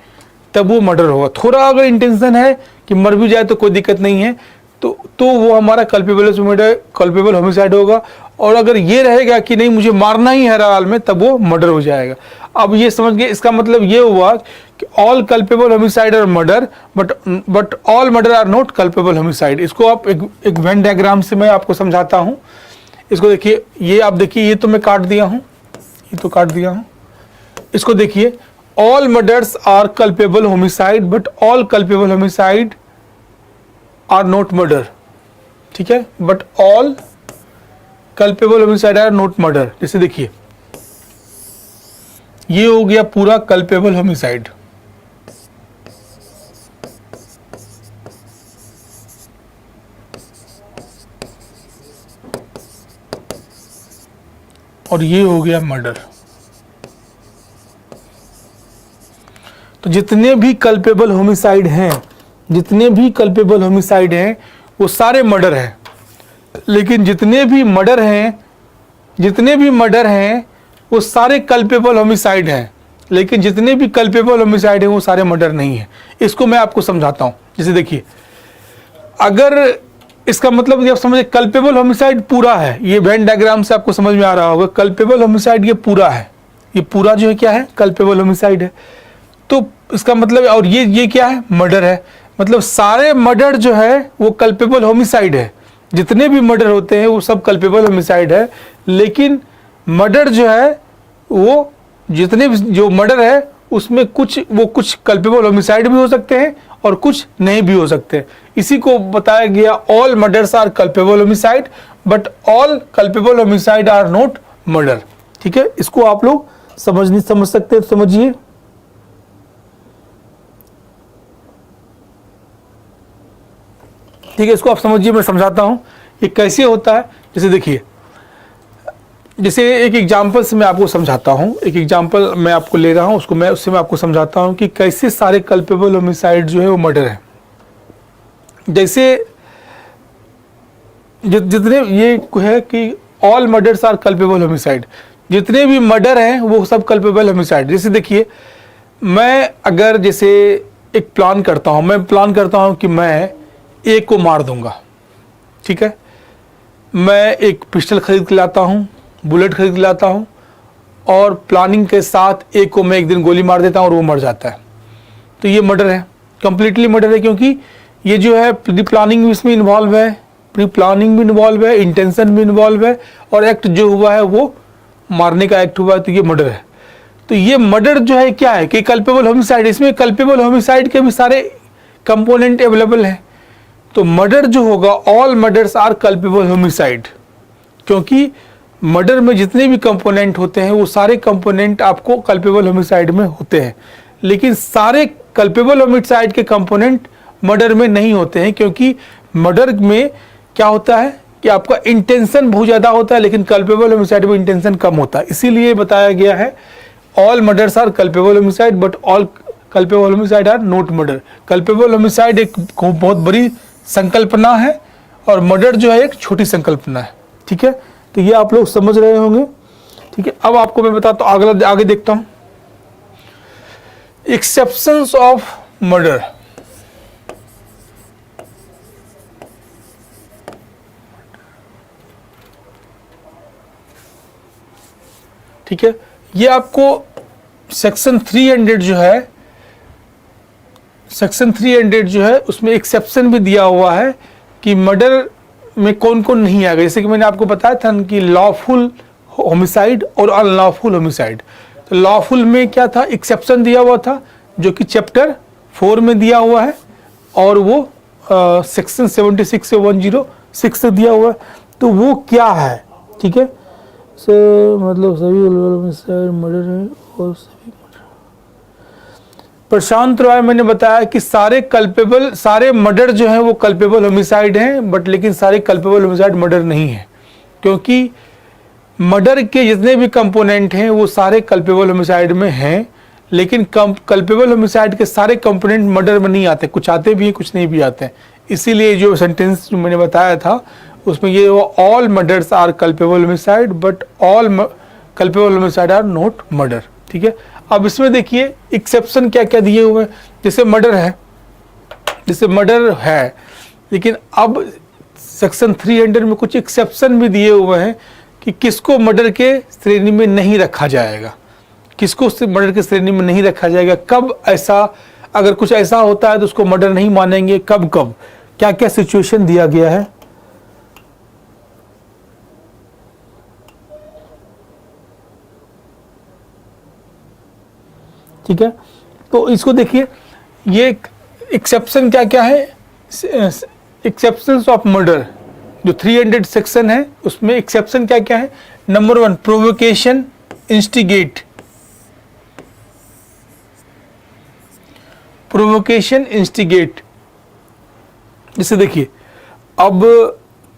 तब वो मर्डर होगा। थोड़ा अगर इंटेंशन है कि मर भी जाए तो कोई दिक्कत नहीं है, तो वो हमारा कल्पेबल होमिसाइड होगा। और अगर ये रहेगा कि नहीं मुझे मारना ही है हर हाल में, तब वो मर्डर हो जाएगा। अब ये समझ गए, इसका मतलब ये हुआ कि all culpable homicide are murder but all murder are not culpable homicide. इसको आप एक वेन डायग्राम से मैं आपको समझाता हूँ। इसको देखिए, ये आप देखिए, ये तो मैं काट दिया हूँ, ये तो काट दिया हूँ। इसको देखिए, all murders are culpable homicide but all culpable homicide are not murder. ठीक है, but all culpable homicide are not murder. जैसे देखिए, ये हो गया पूरा कल्पेबल होमिसाइड, और ये हो गया मर्डर। तो जितने भी कल्पेबल होमिसाइड हैं, जितने भी कल्पेबल होमिसाइड हैं वो सारे मर्डर हैं। लेकिन जितने भी मर्डर हैं वो सारे कल्पेबल होमिसाइड हैं, लेकिन जितने भी कल्पेबल होमिसाइड हैं वो सारे मर्डर नहीं है। इसको मैं आपको समझाता हूं। जैसे देखिए, अगर इसका मतलब ये आप समझे, कल्पेबल होमिसाइड पूरा है, ये वेन डायग्राम से आपको समझ में आ रहा होगा, कल्पेबल होमिसाइड ये पूरा है, ये पूरा जो है क्या है, कल्पेबल होमिसाइड है। तो इसका मतलब, और ये क्या है, मर्डर है, मतलब सारे मर्डर जो है वो कल्पेबल होमिसाइड है, जितने भी मर्डर होते हैं वो सब कल्पेबल होमिसाइड है। लेकिन मर्डर जो है वो, जितने भी जो मर्डर है उसमें कुछ कल्पेबल होमिसाइड भी हो सकते हैं और कुछ नहीं भी हो सकते। इसी को बताया गया, all murders are culpable homicide but all culpable homicide are not murder. ठीक है, इसको आप लोग समझ सकते हैं, समझिए। ठीक है, इसको आप समझिए, मैं समझाता हूं ये कैसे होता है। जैसे देखिए, जैसे एक एग्जाम्पल से मैं आपको समझाता हूं, एक एग्जाम्पल मैं आपको ले रहा हूं, उससे मैं आपको समझाता हूं कि कैसे सारे कल्पेबल होमिसाइड जो है वो मर्डर है। जैसे जितने ये है कि all murders are culpable homicide, जितने भी मर्डर हैं वो सब कल्पेबल होमिसाइड। जैसे देखिए, मैं अगर जैसे एक प्लान करता हूं, मैं प्लान करता हूं कि मैं ए को मार दूंगा। ठीक है, मैं एक पिस्टल खरीद के लाता हूं, बुलेट खरीद के लाता हूं और प्लानिंग के साथ ए को मैं एक दिन गोली मार देता हूं और वो मर जाता है। तो ये मर्डर है, कंप्लीटली मर्डर है, क्योंकि ये जो है प्री प्लानिंग भी इसमें इन्वॉल्व है, प्री प्लानिंग भी इन्वॉल्व है, इंटेंशन भी इन्वॉल्व है, और एक्ट जो हुआ है वो मारने का एक्ट हुआ है, तो ये मर्डर है। तो ये मर्डर जो है क्या है कि कल्पेबल होमिसाइड, इसमें कल्पेबल होमिसाइड के भी सारे कंपोनेंट अवेलेबल हैं। तो मर्डर जो होगा, all murders are culpable homicide, क्योंकि मर्डर में जितने भी कंपोनेंट होते हैं वो सारे कंपोनेंट आपको कल्पेबल होमिसाइड में होते हैं। लेकिन सारे कल्पेबल होमिसाइड के कंपोनेंट मर्डर में नहीं होते हैं, क्योंकि मर्डर में क्या होता है कि आपका इंटेंशन बहुत ज़्यादा होता है, लेकिन कल्पेबल होमिसाइड में इंटेंशन कम होता है। इसीलिए बताया गया है all murders are culpable homicide but all culpable homicide are not murder. Culpable homicide एक बहुत बड़ी संकल्पना है और मर्डर जो है एक छोटी संकल्पना है। ठीक है, तो ये आप लोग समझ रहे होंगे। ठीक है, अब आपको मैं बताता हूँ, आगे देखता हूँ, एक्सेप्शंस ऑफ मर्डर। ठीक है, ये आपको सेक्शन 300 जो है, सेक्शन 300 जो है उसमें एक्सेप्शन भी दिया हुआ है कि मर्डर में कौन कौन नहीं आएगा। जैसे कि मैंने आपको बताया था कि लॉफुल होमिसाइड और अनलॉफुल होमिसाइड। तो लॉफुल में क्या था, एक्सेप्शन दिया हुआ था जो कि चैप्टर 4 में दिया हुआ है, और वो सेक्शन 76 से 106 से दिया हुआ है। तो वो क्या है, ठीक है, मतलब सभी मर्डर है और सभी प्रशांत रॉय मैंने बताया कि सारे मर्डर जो है वो कल्पेबल होमिसाइड हैं, बट लेकिन सारे कल्पेबल होमिसाइड मर्डर नहीं है, क्योंकि मर्डर के जितने भी कंपोनेंट हैं वो सारे कल्पेबल होमिसाइड में हैं, लेकिन कल्पेबल होमिसाइड के सारे कंपोनेंट मर्डर में नहीं आते, कुछ आते भी हैं कुछ नहीं भी आते हैं। इसीलिए जो सेंटेंस जो मैंने बताया था उसमें ये all murders are culpable homicide but all culpable homicide are not murder. ठीक है, अब इसमें देखिए एक्सेप्शन क्या क्या दिए हुए हैं। जैसे मर्डर है, लेकिन अब सेक्शन 300 में कुछ एक्सेप्शन भी दिए हुए हैं कि किसको मर्डर के श्रेणी में नहीं रखा जाएगा, किसको मर्डर के श्रेणी में नहीं रखा जाएगा, कब ऐसा, अगर कुछ ऐसा होता है तो उसको मर्डर नहीं मानेंगे, कब कब क्या क्या सिचुएशन दिया गया है। ठीक है, तो इसको देखिए, ये एक्सेप्शन क्या क्या है, एक्सेप्शंस ऑफ मर्डर जो 300 सेक्शन है उसमें एक्सेप्शन क्या क्या है। Number 1 provocation, instigate, provocation instigate. जैसे देखिए, अब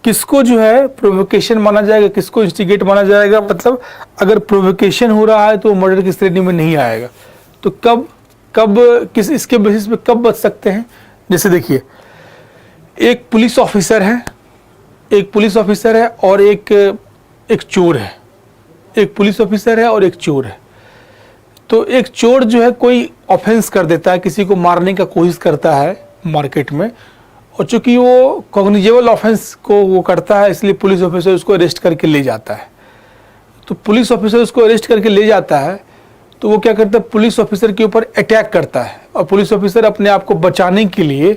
किसको जो है प्रोवोकेशन माना जाएगा, किसको इंस्टिगेट माना जाएगा, मतलब अगर प्रोवोकेशन हो रहा है तो मर्डर की श्रेणी में नहीं आएगा। तो किस इसके बेसिस पे कब बच सकते हैं। जैसे देखिए, एक पुलिस ऑफिसर है और एक चोर है, एक पुलिस ऑफिसर है और एक चोर है। तो एक चोर जो है कोई ऑफेंस कर देता है, किसी को मारने का कोशिश करता है मार्केट में, और चूंकि वो कॉग्निजेबल ऑफेंस को वो करता है, इसलिए पुलिस ऑफिसर उसको अरेस्ट करके ले जाता है। तो पुलिस ऑफिसर उसको अरेस्ट करके ले जाता है, तो वो क्या करता है, पुलिस ऑफिसर के ऊपर अटैक करता है, और पुलिस ऑफिसर अपने आप को बचाने के लिए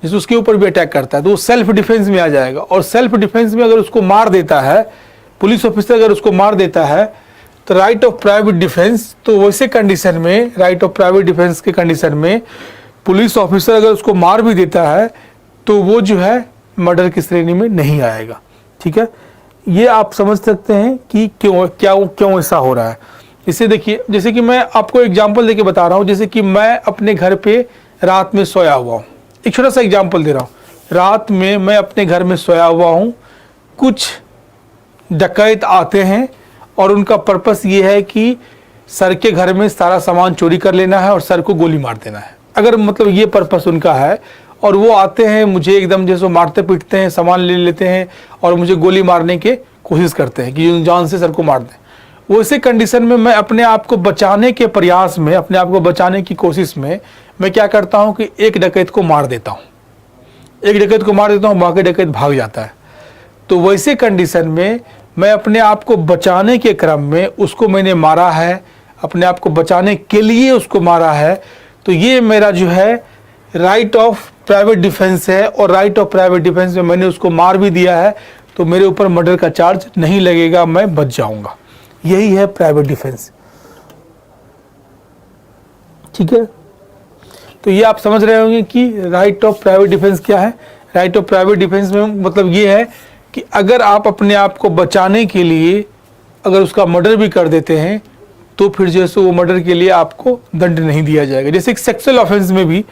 जैसे उसके ऊपर भी अटैक करता है, तो वो सेल्फ डिफेंस में आ जाएगा। और सेल्फ डिफेंस में अगर उसको मार देता है, पुलिस ऑफिसर अगर उसको मार देता है, तो राइट ऑफ प्राइवेट डिफेंस, तो वैसे कंडीशन में राइट ऑफ प्राइवेट डिफेंस के कंडीशन में पुलिस ऑफिसर अगर उसको मार भी देता है, तो वो जो है मर्डर की श्रेणी में नहीं आएगा। ठीक है, ये आप समझ सकते हैं कि क्यों ऐसा हो रहा है। इसे देखिए, जैसे कि मैं आपको एग्जांपल देके बता रहा हूँ, जैसे कि मैं अपने घर पे रात में सोया हुआ हूँ। एक छोटा सा एग्जांपल दे रहा हूँ, रात में मैं अपने घर में सोया हुआ हूँ, कुछ डकैत आते हैं और उनका पर्पस ये है कि सर के घर में सारा सामान चोरी कर लेना है और सर को गोली मार देना है। अगर मतलब ये पर्पस उनका है, और वो आते हैं मुझे एकदम जैसे मारते पीटते हैं, सामान ले लेते हैं और मुझे गोली मारने की कोशिश करते हैं कि जान से सर को मार दें। वैसे कंडीशन में मैं अपने आप को बचाने के प्रयास में, अपने आप को बचाने की कोशिश में मैं क्या करता हूं कि एक डकैत को मार देता हूं, एक डकैत को मार देता हूं, बाकी डकैत भाग जाता है। तो वैसे कंडीशन में मैं अपने आप को बचाने के क्रम में उसको मैंने मारा है, अपने आप को बचाने के लिए उसको मारा है। तो ये मेरा जो है राइट ऑफ प्राइवेट डिफेंस है, और राइट ऑफ प्राइवेट डिफेंस में मैंने उसको मार भी दिया है, तो मेरे ऊपर मर्डर का चार्ज नहीं लगेगा, मैं बच जाऊंगा। यही है प्राइवेट डिफेंस। ठीक है, तो ये आप समझ रहे होंगे कि राइट ऑफ प्राइवेट डिफेंस क्या है। राइट ऑफ प्राइवेट डिफेंस में मतलब ये है कि अगर आप अपने आप को बचाने के लिए अगर उसका मर्डर भी कर देते हैं, तो फिर जैसे वो मर्डर के लिए आपको दंड नहीं दिया जाएगा। जैसे एक सेक्सुअल ऑफेंस में भी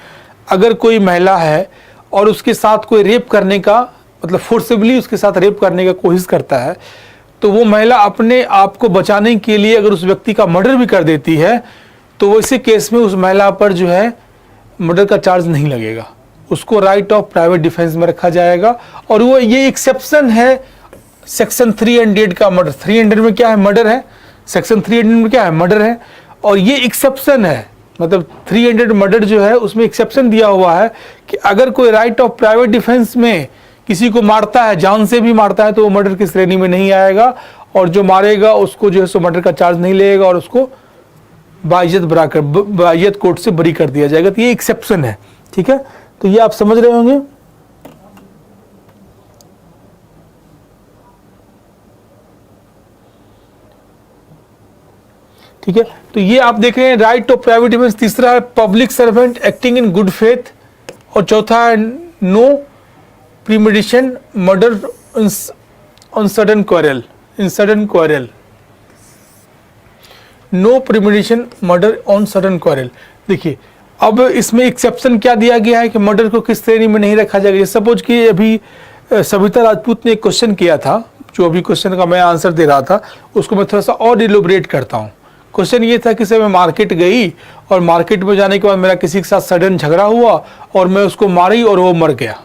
अगर कोई महिला है और उसके साथ कोई रेप करने का मतलब फोर्सिबली उसके साथ रेप करने का कोशिश करता है, तो वो महिला अपने आप को बचाने के लिए अगर उस व्यक्ति का मर्डर भी कर देती है, तो वैसे केस में उस महिला पर जो है मर्डर का चार्ज नहीं लगेगा, उसको राइट ऑफ प्राइवेट डिफेंस में रखा जाएगा। और वो ये एक्सेप्शन है सेक्शन 300 का। मर्डर 300 में क्या है, मर्डर है। सेक्शन 300 में क्या है, मर्डर है। और ये एक्सेप्शन है, मतलब 300 मर्डर जो है उसमें एक्सेप्शन दिया हुआ है कि अगर कोई राइट ऑफ प्राइवेट डिफेंस में किसी को मारता है, जान से भी मारता है, तो वो मर्डर की श्रेणी में नहीं आएगा, और जो मारेगा उसको जो है सो मर्डर का चार्ज नहीं लगेगा, और उसको बाइज्जत कोर्ट से बरी कर दिया जाएगा। तो ये एक्सेप्शन है। ठीक है, तो ये आप समझ रहे होंगे। ठीक है, तो ये आप देख रहे हैं राइट ऑफ प्राइवेट डिफेंस। तीसरा है public servant acting in good faith, और चौथा है no premeditation murder on sudden quarrel, in sudden quarrel, no premeditation murder on sudden quarrel. देखिए, अब इसमें एक्सेप्शन क्या दिया गया है कि मर्डर को किस श्रेणी में नहीं रखा जाएगा। सपोज कि अभी सविता राजपूत ने एक क्वेश्चन किया था, जो अभी क्वेश्चन का मैं आंसर दे रहा था, उसको मैं थोड़ा सा और इलोबरेट करता हूँ। क्वेश्चन ये था कि सर मैं मार्केट गई, और मार्केट में जाने के बाद मेरा किसी के साथ सडन झगड़ा हुआ और मैं उसको मारी और वो मर गया,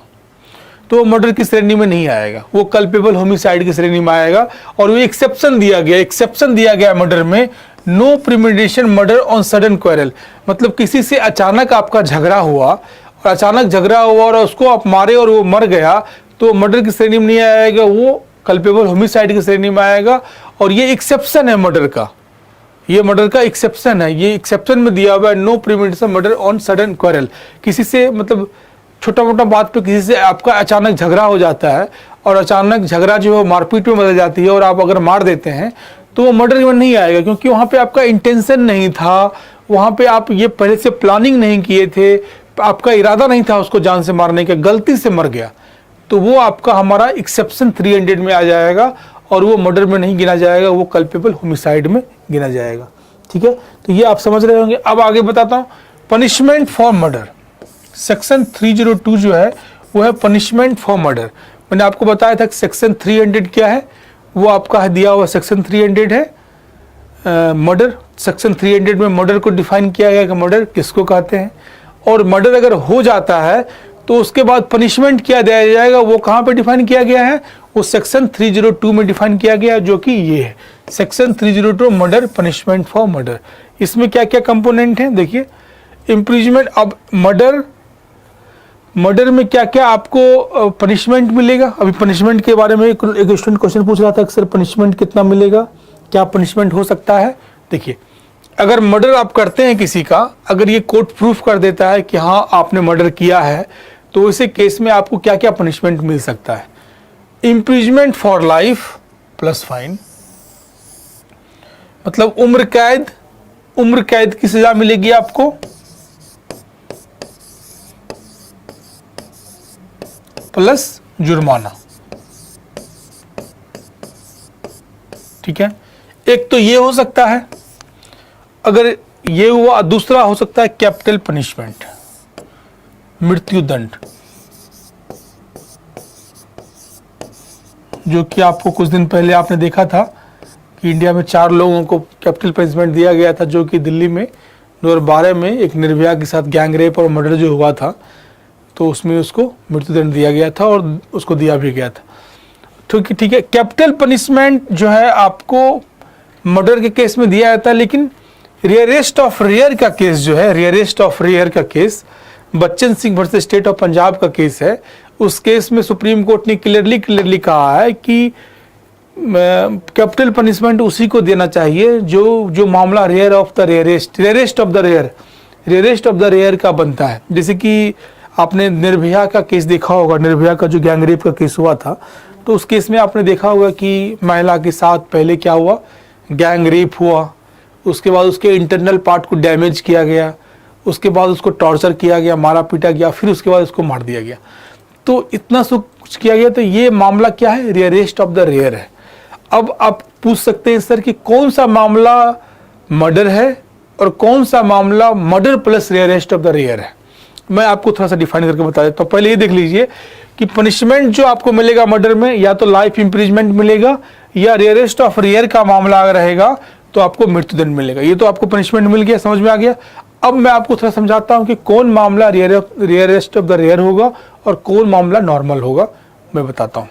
तो वो मर्डर की श्रेणी में नहीं आएगा, वो कल्पेबल होमिसाइड की श्रेणी में आएगा। और वो एक्सेप्शन दिया गया मर्डर में, no premeditation murder on sudden quarrel, मतलब किसी से अचानक आपका झगड़ा हुआ और उसको आप मारे और वो मर गया, तो मर्डर की श्रेणी में नहीं आएगा, वो कल्पेबल होमिसाइड की श्रेणी में आएगा। और ये एक्सेप्शन है मर्डर का, ये मर्डर का एक्सेप्शन है। ये एक्सेप्शन में दिया हुआ है no premeditation murder on sudden quarrel. किसी से मतलब छोटा मोटा बात पे किसी से आपका अचानक झगड़ा हो जाता है, और अचानक झगड़ा जो है मारपीट में बदल जाती है, और आप अगर मार देते हैं, तो वो मर्डर में नहीं आएगा, क्योंकि वहाँ पे आपका इंटेंशन नहीं था, वहाँ पे आप ये पहले से प्लानिंग नहीं किए थे, आपका इरादा नहीं था उसको जान से मारने का, गलती से मर गया, तो वो आपका हमारा एक्सेप्शन 300 में आ जाएगा, और वो मर्डर में नहीं गिना जाएगा, वो कल्पेबल होमिसाइड में गिना जाएगा। ठीक है, तो ये आप समझ रहे होंगे। अब आगे बताता हूँ पनिशमेंट फॉर मर्डर। सेक्शन 302 जो है वो है पनिशमेंट फॉर मर्डर। मैंने आपको बताया था कि सेक्शन 300 क्या है, वो आपका है दिया हुआ सेक्शन 300 है मर्डर। सेक्शन 300 में मर्डर को डिफाइन किया गया कि मर्डर किसको कहते हैं, और मर्डर अगर हो जाता है तो उसके बाद पनिशमेंट क्या दिया जाएगा, वो कहाँ पे डिफाइन किया गया है, वो सेक्शन 302 में डिफाइन किया गया है, जो कि ये है section 302 murder punishment for murder. इसमें क्या क्या कंपोनेंट हैं देखिए, इम्प्रिजमेंट। अब मर्डर में क्या क्या आपको पनिशमेंट मिलेगा। अभी पनिशमेंट के बारे में एक स्टूडेंट क्वेश्चन पूछ रहा था कि सर पनिशमेंट कितना मिलेगा, क्या पनिशमेंट हो सकता है। देखिए, अगर मर्डर आप करते हैं किसी का, अगर ये कोर्ट प्रूफ कर देता है कि हाँ आपने मर्डर किया है, तो इसे केस में आपको क्या क्या पनिशमेंट मिल सकता है। Imprisonment for life plus fine, मतलब उम्र कैद की सजा मिलेगी आपको, प्लस जुर्माना। ठीक है, एक तो ये हो सकता है, अगर ये हुआ, दूसरा हो सकता है कैपिटल पनिशमेंट, मृत्यु दंड, जो कि आपको कुछ दिन पहले आपने देखा था कि इंडिया में 4 लोगों को कैपिटल पनिशमेंट दिया गया था, जो कि दिल्ली में 2012 में एक निर्भया के साथ गैंग रेप और मर्डर जो हुआ था, तो उसमें उसको मृत्युदंड दिया गया था और उसको दिया भी गया था। ठीक है, कैपिटल पनिशमेंट जो है आपको मर्डर के केस में दिया जाता है, लेकिन रेयरेस्ट ऑफ रेयर का केस जो है, रेयरेस्ट ऑफ रेयर का case Bachchan Singh versus state of Punjab का केस है। उस केस में सुप्रीम कोर्ट ने क्लियरली कहा है कि कैपिटल पनिशमेंट उसी को देना चाहिए जो मामला rare of the rarest of the rare का बनता है। जैसे कि आपने निर्भया का केस देखा होगा, निर्भया का जो गैंग रेप का केस हुआ था, तो उस केस में आपने देखा होगा कि महिला के साथ पहले क्या हुआ, गैंग रेप हुआ, उसके बाद उसके इंटरनल पार्ट को डैमेज किया गया, उसके बाद उसको टॉर्चर किया गया, मारा पीटा गया, फिर उसके बाद उसको मार दिया गया। तो इतना सब कुछ किया गया, तो ये मामला क्या है, रेयरेस्ट ऑफ द रेयर है। अब आप पूछ सकते हैं सर कि कौन सा मामला मर्डर है और कौन सा मामला murder plus rarest of the rare है। मैं आपको थोड़ा सा डिफाइन करके बता देता हूँ। पहले ये देख लीजिए कि पनिशमेंट जो आपको मिलेगा मर्डर में, या तो लाइफ इम्प्रिजमेंट मिलेगा, या रेयरेस्ट ऑफ रेयर का मामला अगर रहेगा तो आपको मृत्युदंड मिलेगा। ये तो आपको पनिशमेंट मिल गया, समझ में आ गया। अब मैं आपको थोड़ा समझाता हूँ कि कौन मामला रेयरेस्ट ऑफ द रेयर होगा और कौन मामला नॉर्मल होगा, मैं बताता हूँ।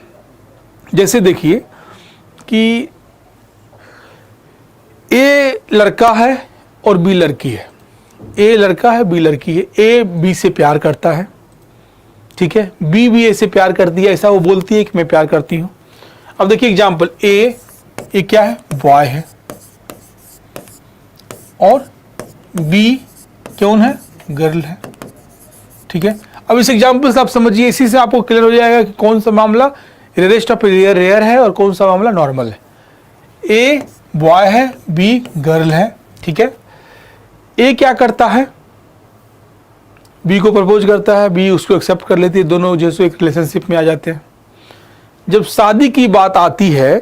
जैसे देखिए कि ए लड़का है और बी लड़की है, ए लड़का है बी लड़की है, ए बी से प्यार करता है, ठीक है, बी भी ए से प्यार करती है, ऐसा वो बोलती है कि मैं प्यार करती हूं। अब देखिए एग्जांपल, ए क्या है, बॉय है, और बी कौन है, गर्ल है। ठीक है, अब इस एग्जांपल से आप समझिए, इसी से आपको क्लियर हो जाएगा कि कौन सा मामला रेयरेस्ट ऑफ रेयर है और कौन सा मामला नॉर्मल है। ए बॉय है, बी गर्ल है। ठीक है, ए क्या करता है, बी को प्रपोज करता है, बी उसको एक्सेप्ट कर लेती है, दोनों जैसे एक रिलेशनशिप में आ जाते हैं। जब शादी की बात आती है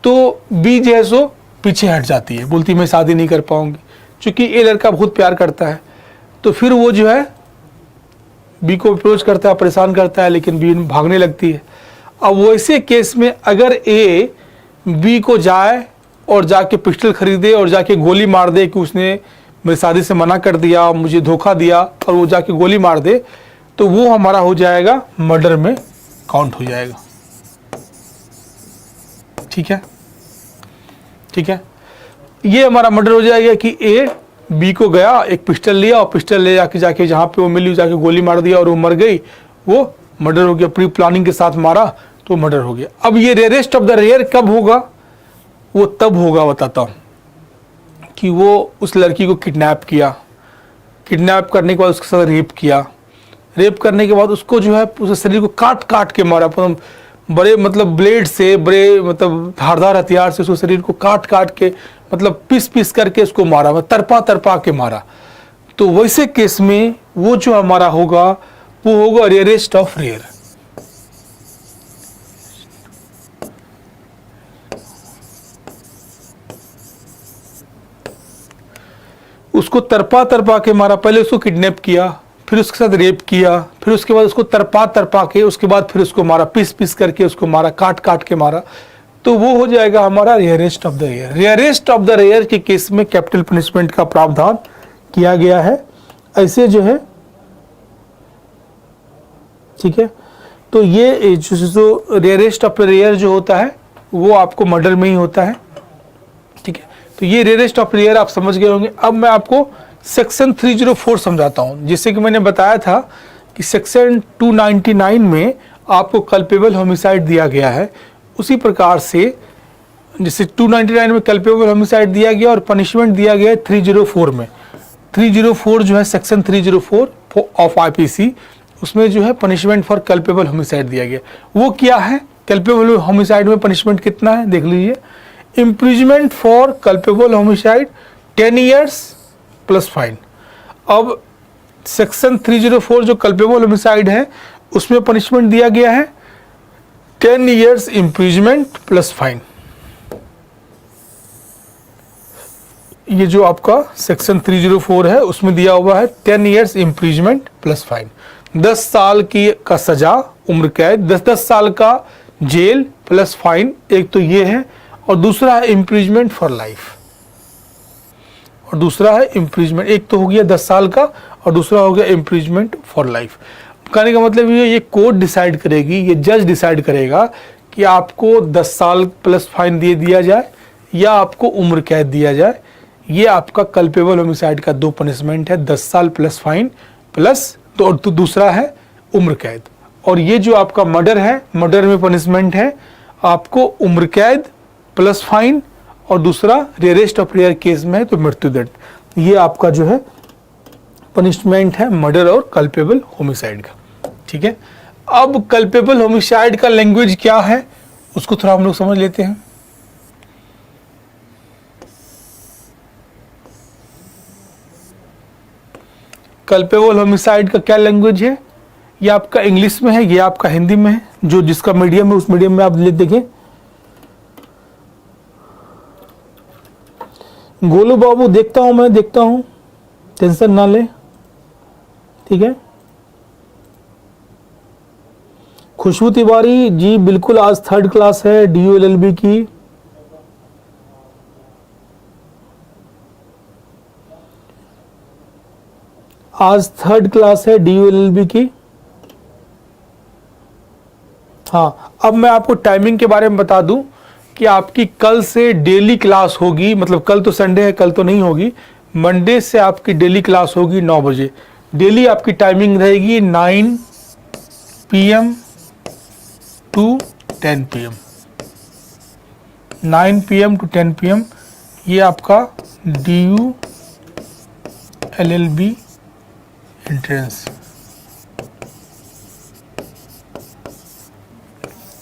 तो बी जो है सो पीछे हट जाती है, बोलती मैं शादी नहीं कर पाऊंगी, क्योंकि ए लड़का बहुत प्यार करता है। तो फिर वो जो है बी को अप्रोच करता है, परेशान करता है, लेकिन बी भागने लगती है। अब वैसे केस में अगर ए बी को जाए और जाके पिस्टल खरीदे और जाके गोली मार दे कि उसने मेरी शादी से मना कर दिया, मुझे धोखा दिया, और वो जाके गोली मार दे, तो वो हमारा हो जाएगा मर्डर में काउंट हो जाएगा। ठीक है, ठीक है, ये हमारा मर्डर हो जाएगा कि ए बी को गया, एक पिस्टल लिया और पिस्टल ले जाके जहां पे वो मिली जाके गोली मार दिया और वो मर गई, वो मर्डर हो गया। प्री प्लानिंग के साथ मारा तो मर्डर हो गया। अब ये रेयरेस्ट ऑफ द रेयर कब होगा, वो तब होगा, बताता हूं, कि वो उस लड़की को किडनैप किया, किडनैप करने के बाद उसके साथ रेप किया, रेप करने के बाद उसको जो है उस शरीर को काट काट के मारा, बड़े मतलब ब्लेड से, बड़े मतलब धारदार हथियार से उसको शरीर को काट काट के, मतलब पीस पीस करके उसको मारा, मतलब तरपा तरपा के मारा। तो वैसे केस में वो जो हमारा होगा वो होगा रेयरेस्ट ऑफ रेयर। उसको तरपा तरपा के मारा, पहले उसको किडनैप किया, फिर उसके साथ रेप किया, फिर उसके बाद उसको तरपा तरपा के, उसके बाद फिर उसको मारा, पीस पीस करके उसको मारा, काट काट के मारा, तो वो हो जाएगा हमारा rarest of the rare. Rarest of the rare के केस में कैपिटल पनिशमेंट का प्रावधान किया गया है, ऐसे जो है। ठीक है, तो ये जो रेयरेस्ट ऑफ द रेयर जो होता है वो आपको मर्डर में ही होता है। ठीक है, तो ये रेयरेस्ट ऑफ रेयर आप समझ गए होंगे। अब मैं आपको सेक्शन 304 समझाता हूं, जिससे कि मैंने बताया था कि सेक्शन 299 में आपको कल्पेबल होमिसाइड दिया गया है, उसी प्रकार से जैसे 299 में कल्पेबल होमिसाइड दिया गया और पनिशमेंट दिया गया है 304 में। 304 जो है सेक्शन 304 ऑफ आईपीसी, उसमें जो है पनिशमेंट फॉर कल्पेबल होमिसाइड दिया गया। वो क्या है? कल्पेबल होमिसाइड में पनिशमेंट कितना है देख लीजिए। Imprisonment for culpable homicide 10 years plus fine. अब सेक्शन 304 जो कल्पेबल होमिसाइड है उसमें पनिशमेंट दिया गया है 10 ईयर्स इम्प्रिजमेंट प्लस फाइन। ये जो आपका सेक्शन 304 है उसमें दिया हुआ है 10 ईयर्स इम्प्रिजमेंट प्लस फाइन, 10 साल की का सजा, उम्र कैद, 10 साल का जेल प्लस फाइन। एक तो ये है, और दूसरा है इम्प्रिजमेंट फॉर लाइफ, और दूसरा है इम्प्रिजमेंट। एक तो हो गया 10 साल का और दूसरा हो गया इम्प्रिजमेंट फॉर लाइफ। कहने का मतलब ये कोर्ट डिसाइड करेगी, ये जज डिसाइड करेगा कि आपको 10 साल प्लस फाइन दिया जाए या आपको उम्र कैद दिया जाए। ये आपका कल्पेबल होमिसाइड का 2 पनिशमेंट है, 10 साल प्लस फाइन प्लस तो दूसरा है उम्र कैद। और ये जो आपका मर्डर है, मर्डर में पनिशमेंट है आपको उम्र कैद प्लस फाइन, और दूसरा रेयरेस्ट ऑफ रेयर केस में है तो मृत्युदंड। ये आपका जो है पनिशमेंट है मर्डर और कल्पेबल होमिसाइड का। ठीक है, अब कल्पेबल होमिसाइड का लैंग्वेज क्या है उसको थोड़ा हम लोग समझ लेते हैं। कल्पेबल होमिसाइड का क्या लैंग्वेज है? ये आपका इंग्लिश में है, ये आपका हिंदी में है। जो जिसका मीडियम है उस मीडियम में आप देखें। गोलू बाबू देखता हूं, मैं देखता हूं, टेंशन ना ले, ठीक है। खुशबू तिवारी जी बिल्कुल, आज 3rd क्लास है DULLB की। आज 3rd क्लास है DULLB की। हाँ, अब मैं आपको टाइमिंग के बारे में बता दूं कि आपकी कल से डेली क्लास होगी, मतलब कल तो संडे है, कल तो नहीं होगी, मंडे से आपकी डेली क्लास होगी 9 बजे। डेली आपकी टाइमिंग रहेगी 9 PM to 10 PM, 9 PM to 10 PM। ये आपका DULLB एंट्रेंस,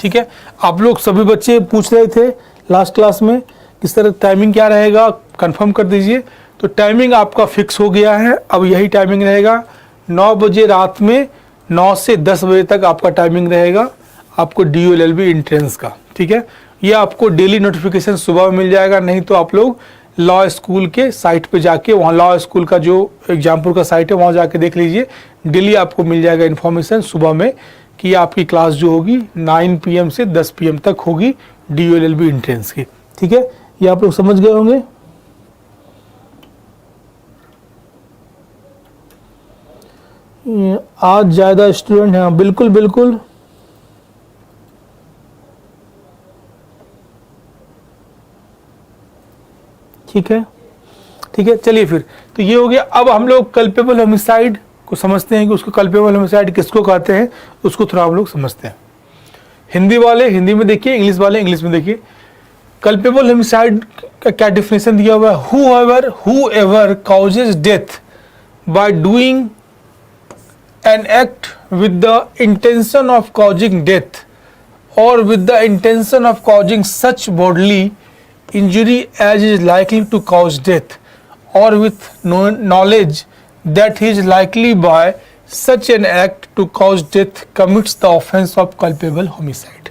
ठीक है। आप लोग सभी बच्चे पूछ रहे थे लास्ट क्लास में किस तरह टाइमिंग क्या रहेगा, कंफर्म कर दीजिए। तो टाइमिंग आपका फिक्स हो गया है, अब यही टाइमिंग रहेगा 9 बजे रात में, 9 से 10 बजे तक आपका टाइमिंग रहेगा आपको DULLB एंट्रेंस का, ठीक है। ये आपको डेली नोटिफिकेशन सुबह में मिल जाएगा, नहीं तो आप लोग लॉ स्कूल के साइट पे जाके, वहाँ लॉ स्कूल का जो एग्जामपुर का साइट है वहाँ जाके देख लीजिए। डेली आपको मिल जाएगा इन्फॉर्मेशन सुबह में कि आपकी क्लास जो होगी 9 PM से 10 PM तक होगी DULLB एंट्रेंस की, ठीक है। ये आप लोग समझ गए होंगे। आज ज़्यादा स्टूडेंट हैं, बिल्कुल बिल्कुल। ठीक है, ठीक है, चलिए फिर तो ये हो गया। अब हम लोग कल्पेबल होमिसाइड को समझते हैं कि उसको कल्पेबल होमिसाइड किसको कहते हैं, उसको थोड़ा हम लोग समझते हैं। हिंदी वाले हिंदी में देखिए, इंग्लिश वाले इंग्लिश में देखिए। कल्पेबल होमिसाइड का क्या डेफिनेशन दिया हुआ है? whoever causes death by doing an act with the intention of causing death or with the intention of causing such bodily injury as is likely to cause death or with knowledge that he is likely by such an act to cause death commits the offense of culpable homicide।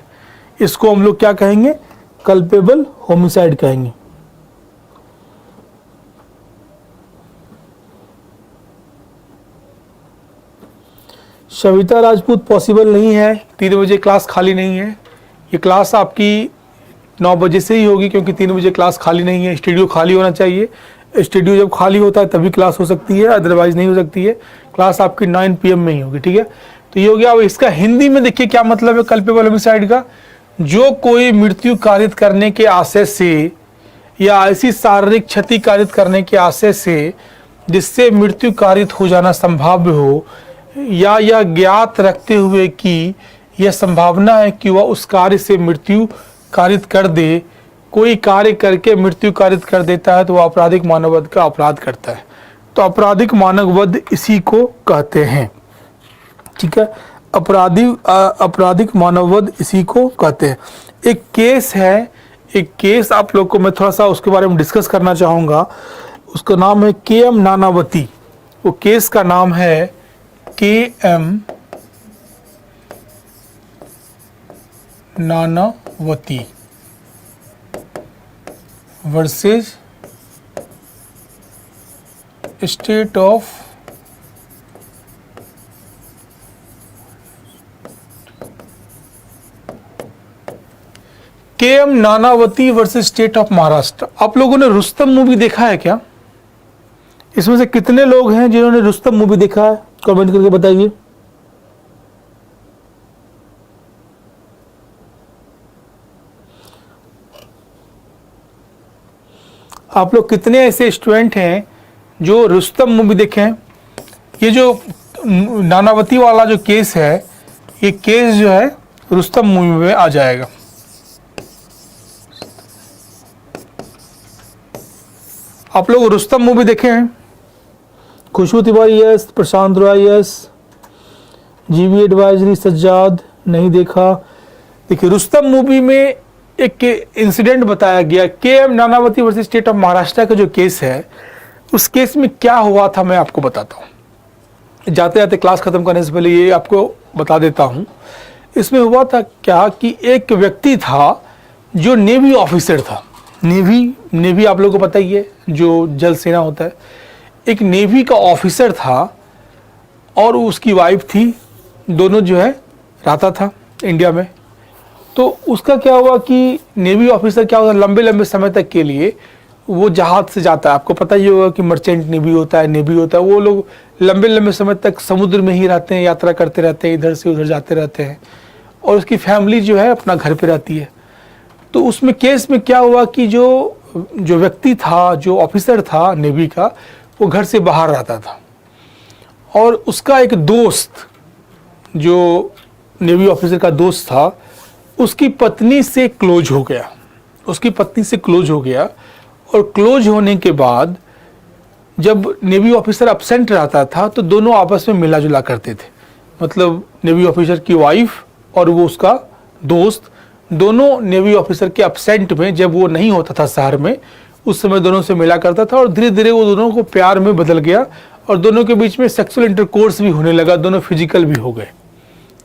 इसको हम लोग क्या कहेंगे? Culpable homicide कहेंगे। Savita Rajput possible नहीं है, 3 बजे class खाली नहीं है। ये क्लास आपकी 9 बजे से ही होगी क्योंकि 3 बजे क्लास खाली नहीं है। स्टूडियो खाली होना चाहिए, स्टूडियो जब खाली होता है तभी क्लास हो सकती है, अदरवाइज नहीं हो सकती है। क्लास आपकी 9 PM में ही होगी, ठीक है। तो ये हो गया। अब इसका हिंदी में देखिए क्या मतलब है कल्पेबल होमिसाइड का। जो कोई मृत्यु कारित करने के आशय से या ऐसी शारीरिक क्षति कारित करने के आशय से जिससे मृत्यु कारित हो जाना संभाव्य हो, या यह ज्ञात रखते हुए कि यह संभावना है कि वह उस कार्य से मृत्यु कारित कर दे। कोई कार्य करके मृत्यु कारित कर देता है तो वह आपराधिक मानववध का अपराध करता है। तो आपराधिक मानववध इसी को कहते हैं। ठीक है, आपराधिक मानववध इसी को कहते हैं। एक केस है, एक केस आप लोग को मैं थोड़ा सा उसके बारे में डिस्कस करना चाहूँगा। उसका नाम है KM नानावती। वो केस का नाम है KM Nanavati versus state of KM Nanavati versus state of Maharashtra. आप लोगों ने रुस्तम मूवी देखा है क्या? इसमें से कितने लोग हैं जिन्होंने रुस्तम मूवी देखा है? कमेंट करके बताइए। आप लोग कितने ऐसे स्टूडेंट हैं जो रुस्तम मूवी देखे हैं? ये जो नानावती वाला जो केस है, ये केस जो है रुस्तम मूवी में आ जाएगा। आप लोग रुस्तम मूवी देखे हैं? खुशबू तिवारी यस, प्रशांत रॉय यस, जीवी एडवाइजरी सज्जाद नहीं देखा। देखिए रुस्तम मूवी में एक इंसिडेंट बताया गया। KM Nanavati versus state of Maharashtra का जो केस है, उस केस में क्या हुआ था मैं आपको बताता हूँ। जाते जाते क्लास खत्म करने से पहले ये आपको बता देता हूँ। इसमें हुआ था क्या कि एक व्यक्ति था जो नेवी ऑफिसर था। नेवी आप लोगों को पता ही है, जो जल सेना होता है। एक नेवी का ऑफिसर था और उसकी वाइफ थी, दोनों जो है रहता था इंडिया में। तो उसका क्या हुआ कि नेवी ऑफिसर क्या होता है, लंबे लंबे समय तक के लिए वो जहाज से जाता है। आपको पता ही होगा कि मर्चेंट नेवी होता है, नेवी होता है। वो लोग लंबे लंबे समय तक समुद्र में ही रहते हैं, यात्रा करते रहते हैं, इधर से उधर जाते रहते हैं, और उसकी फैमिली जो है अपना घर पे रहती है। तो उसमें केस में क्या हुआ कि जो व्यक्ति था, जो ऑफिसर था नेवी का, वो घर से बाहर रहता था और उसका एक दोस्त, जो नेवी ऑफिसर का दोस्त था, उसकी पत्नी से क्लोज हो गया। उसकी पत्नी से क्लोज हो गया और क्लोज होने के बाद जब नेवी ऑफिसर एब्सेंट रहता था तो दोनों आपस में मिला जुला करते थे। मतलब नेवी ऑफिसर की वाइफ और वो उसका दोस्त, दोनों नेवी ऑफिसर के एब्सेंट में, जब वो नहीं होता था शहर में, उस समय दोनों से मिला करता था और धीरे धीरे वो दोनों को प्यार में बदल गया और दोनों के बीच में सेक्सुअल इंटरकोर्स भी होने लगा, दोनों फिजिकल भी हो गए।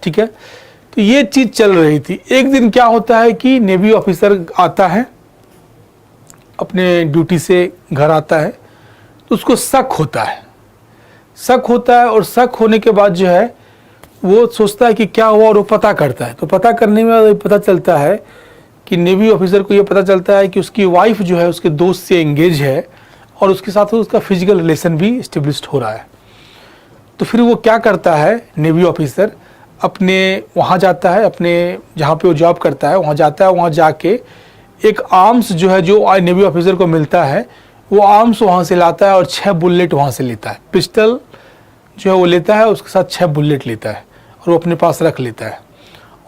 ठीक है, तो ये चीज़ चल रही थी। एक दिन क्या होता है कि नेवी ऑफिसर आता है, अपने ड्यूटी से घर आता है, तो उसको शक होता है और शक होने के बाद जो है वो सोचता है कि क्या हुआ और वो पता करता है। तो पता करने में पता चलता है कि नेवी ऑफिसर को ये पता चलता है कि उसकी वाइफ जो है उसके दोस्त से एंगेज है और उसके साथ उसका फिजिकल रिलेशन भी इस्टेब्लिश्ड हो रहा है। तो फिर वो क्या करता है, नेवी ऑफिसर अपने वहाँ जाता है, अपने जहाँ पे वो जॉब करता है वहाँ जाता है। वहाँ जाके एक आर्म्स जो है, जो नेवी ऑफिसर को मिलता है, वो आर्म्स वहाँ से लाता है और 6 बुलेट वहाँ से लेता है। पिस्टल जो है वो लेता है, उसके साथ 6 बुलेट लेता है और वो अपने पास रख लेता है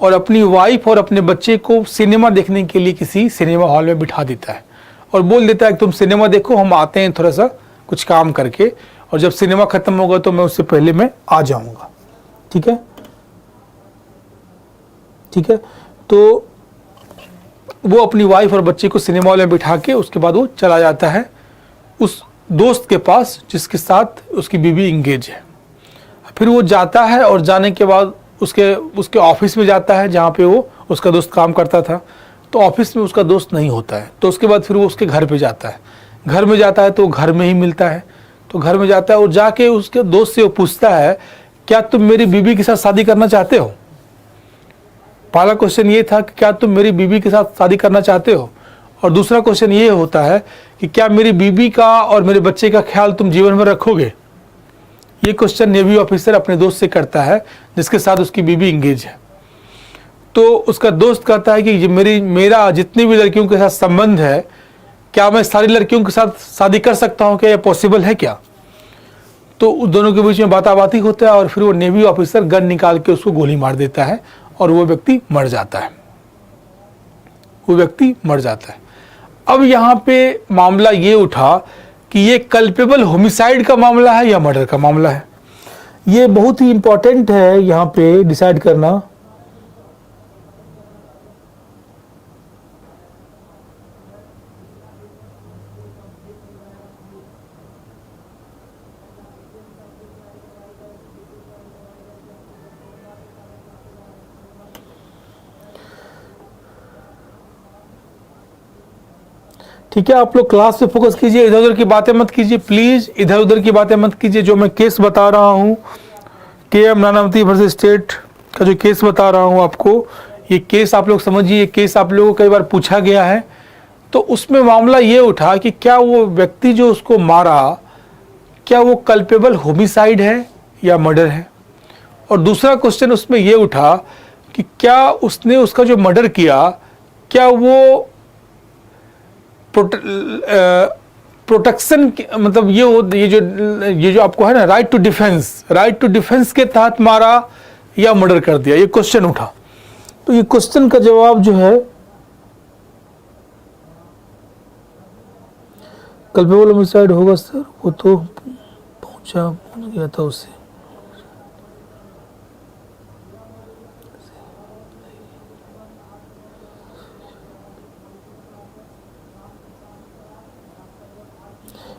और अपनी वाइफ और अपने बच्चे को सिनेमा देखने के लिए किसी सिनेमा हॉल में बिठा देता है और बोल देता है कि तुम सिनेमा देखो, हम आते हैं थोड़ा सा कुछ काम करके, और जब सिनेमा खत्म होगा तो मैं उससे पहले मैं आ जाऊंगा। ठीक है, ठीक है। तो वो अपनी वाइफ और बच्चे को सिनेमा हॉल में बिठा के उसके बाद वो चला जाता है उस दोस्त के पास जिसके साथ उसकी बीवी इंगेज है। फिर वो जाता है और जाने के बाद उसके ऑफिस में जाता है जहाँ पे वो उसका दोस्त काम करता था। तो ऑफिस में उसका दोस्त नहीं होता है, तो उसके बाद फिर वो उसके घर पे जाता है। घर में जाता है तो घर में ही मिलता है। तो घर में जाता है और जाके उसके दोस्त से वो पूछता है, क्या तुम मेरी बीवी के साथ शादी करना चाहते हो? पहला क्वेश्चन ये था कि क्या तुम मेरी बीवी के साथ शादी करना चाहते हो, और दूसरा क्वेश्चन ये होता है कि क्या मेरी बीवी का और मेरे बच्चे का ख्याल तुम जीवन में रखोगे। ये क्वेश्चन नेवी ऑफिसर अपने दोस्त से करता है जिसके साथ उसकी बीवी इंगेज है। तो उसका दोस्त कहता है कि मेरा जितनी भी लड़कियों के साथ संबंध है, क्या मैं सारी लड़कियों के साथ शादी कर सकता हूँ, क्या यह पॉसिबल है क्या? तो उस दोनों के बीच में बाताबाती होता है और फिर वो नेवी ऑफिसर गन निकाल के उसको गोली मार देता है और वो व्यक्ति मर जाता है, वो व्यक्ति मर जाता है। अब यहाँ पे मामला ये उठा कि ये कल्पेबल होमिसाइड का मामला है या मर्डर का मामला है। ये बहुत ही इंपॉर्टेंट है यहाँ पे डिसाइड करना। ठीक है, आप लोग क्लास पे फोकस कीजिए, इधर उधर की बातें मत कीजिए प्लीज, इधर उधर की बातें मत कीजिए। जो मैं केस बता रहा हूँ के.एम. नानावती वर्सेस स्टेट का जो केस बता रहा हूँ आपको, ये केस आप लोग समझिए। ये केस आप लोगों को कई बार पूछा गया है। तो उसमें मामला ये उठा कि क्या वो व्यक्ति जो उसको मारा, क्या वो कल्पेबल होमिसाइड है या मर्डर है। और दूसरा क्वेश्चन उसमें ये उठा कि क्या उसने उसका जो मर्डर किया, क्या वो प्रोटेक्शन मतलब ये जो आपको है ना राइट टू डिफेंस के तहत मारा या मर्डर कर दिया, ये क्वेश्चन उठा। तो ये क्वेश्चन का जवाब जो है कल्पेबल होमिसाइड होगा सर। वो तो पहुंच गया था उससे।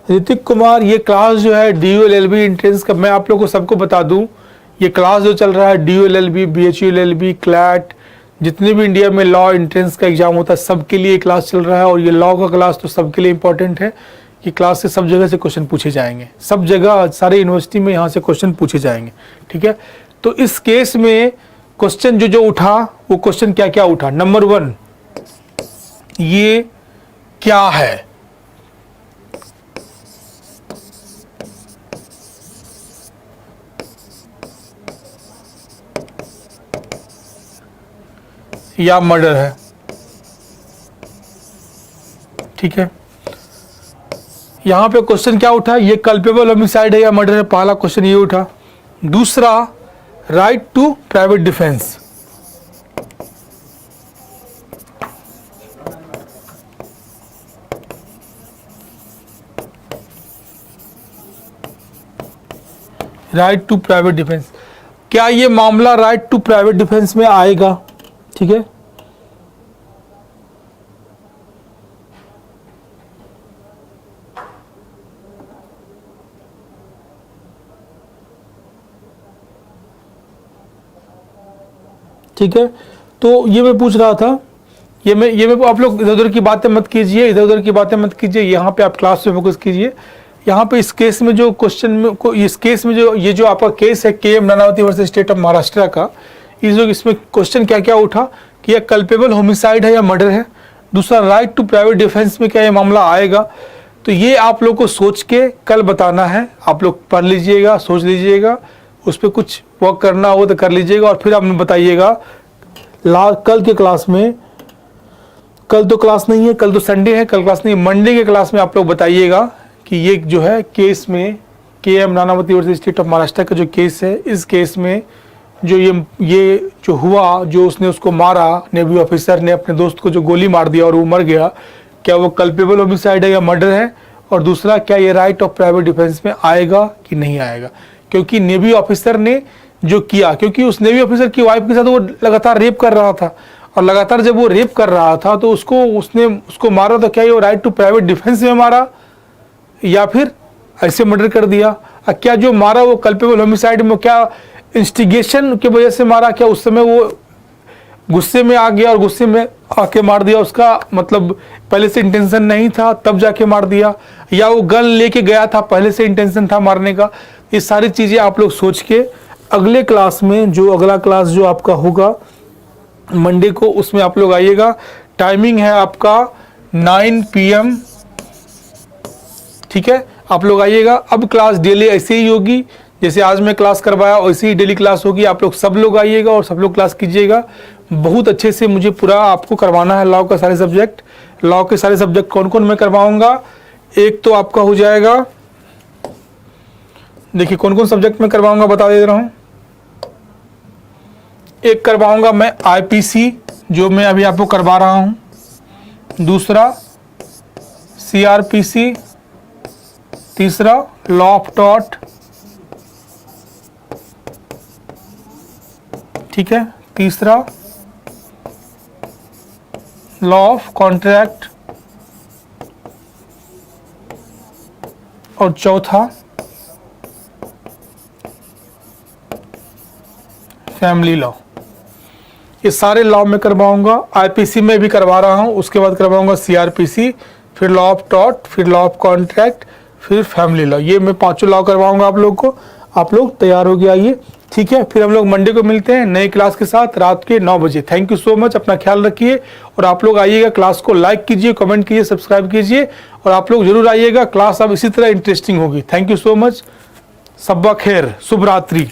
ऋतिक कुमार, ये क्लास जो है DU-LLB एंट्रेंस का, मैं आप लोगों को सबको बता दूं, ये क्लास जो चल रहा है DU-LLB, BHU-LLB, क्लैट, जितने भी इंडिया में लॉ एंट्रेंस का एग्जाम होता है सबके लिए क्लास चल रहा है। और ये लॉ का क्लास तो सबके लिए इंपॉर्टेंट है। ये क्लास से सब जगह से क्वेश्चन पूछे जाएंगे, सब जगह सारे यूनिवर्सिटी में यहाँ से क्वेश्चन पूछे जाएंगे। ठीक है, तो इस केस में क्वेश्चन जो उठा, वो क्वेश्चन क्या क्या उठा। नंबर 1, ये क्या है, या मर्डर है। ठीक है, यहां पे क्वेश्चन क्या उठा, ये कल्पेबल होमिसाइड है या मर्डर है, पहला क्वेश्चन ये उठा। दूसरा, right to private defence. Right to private defence, क्या ये मामला राइट टू प्राइवेट डिफेंस में आएगा। ठीक है, ठीक है, तो ये मैं पूछ रहा था, ये मैं आप लोग इधर उधर की बातें मत कीजिए, इधर उधर की बातें मत कीजिए, यहाँ पे आप क्लास पे फोकस कीजिए। यहाँ पे इस केस में जो क्वेश्चन में इस केस में जो ये जो आपका केस है KM. Nanavati versus state of Maharashtra का, इसमें क्वेश्चन क्या क्या उठा कि यह कल्पेबल होमिसाइड है या मर्डर है। दूसरा, राइट टू प्राइवेट डिफेंस में क्या ये मामला आएगा। तो ये आप लोग को सोच के कल बताना है। आप लोग पढ़ लीजिएगा, सोच लीजिएगा, उस पर कुछ वर्क करना हो तो कर लीजिएगा और फिर आप बताइएगा कल के क्लास में। कल तो क्लास नहीं है, कल तो संडे है, कल क्लास नहीं, मंडे के क्लास में आप लोग बताइएगा कि ये जो है केस में KM. Nanavati versus state of Maharashtra का जो केस है, इस केस में जो ये जो हुआ, जो उसने उसको मारा, नेवी ऑफिसर ने अपने दोस्त को जो गोली मार दिया और वो मर गया, क्या वो कल्पेबल होमिसाइड है या मर्डर है। और दूसरा, क्या ये राइट ऑफ प्राइवेट डिफेंस में आएगा कि नहीं आएगा। क्योंकि नेवी ऑफिसर ने जो किया, क्योंकि उस नेवी ऑफिसर की वाइफ के साथ वो लगातार रेप कर रहा था, और लगातार जब वो रेप कर रहा था तो उसने उसको मारा, तो क्या ये राइट टू प्राइवेट डिफेंस में मारा या फिर ऐसे मर्डर कर दिया। क्या जो मारा वो कल्पेबल होमिसाइड में, क्या इंस्टिगेशन की वजह से मारा, क्या उस समय वो गुस्से में आ गया और गुस्से में आके मार दिया, उसका मतलब पहले से इंटेंशन नहीं था तब जाके मार दिया, या वो गन लेके गया था, पहले से इंटेंशन था मारने का। ये सारी चीज़ें आप लोग सोच के अगले क्लास में, जो अगला क्लास जो आपका होगा मंडे को, उसमें आप लोग आइएगा। टाइमिंग है आपका 9 PM। ठीक है, आप लोग आइएगा। अब क्लास डेली ऐसे ही होगी, जैसे आज मैं क्लास करवाया वैसे ही डेली क्लास होगी। आप लोग सब लोग आइएगा और सब लोग क्लास कीजिएगा। बहुत अच्छे से मुझे पूरा आपको करवाना है लॉ का सारे सब्जेक्ट। लॉ के सारे सब्जेक्ट कौन कौन मैं करवाऊंगा, एक तो आपका हो जाएगा देखिए कौन कौन सब्जेक्ट में करवाऊंगा बता दे रहा हूँ। एक करवाऊंगा मैं आईपीसी, जो मैं अभी आपको करवा रहा हूँ। दूसरा सीआरपीसी। तीसरा लॉ ऑफ टॉर्ट, ठीक है। तीसरा लॉ ऑफ कॉन्ट्रैक्ट। और चौथा फैमिली लॉ। ये सारे लॉ में करवाऊंगा। आईपीसी में भी करवा रहा हूँ, उसके बाद करवाऊंगा सीआरपीसी, फिर लॉ ऑफ टॉर्ट, फिर लॉ ऑफ कॉन्ट्रैक्ट, फिर फैमिली लॉ। ये मैं 5 लॉ करवाऊंगा आप लोग को। आप लोग तैयार हो गए आइए, ठीक है। फिर हम लोग मंडे को मिलते हैं नई क्लास के साथ रात के 9 बजे। थैंक यू सो मच, अपना ख्याल रखिए। और आप लोग आइएगा, क्लास को लाइक कीजिए, कमेंट कीजिए, सब्सक्राइब कीजिए। और आप लोग जरूर आइएगा, क्लास अब इसी तरह इंटरेस्टिंग होगी। Thank you so much. सब्बा खैर, शुभ रात्रि।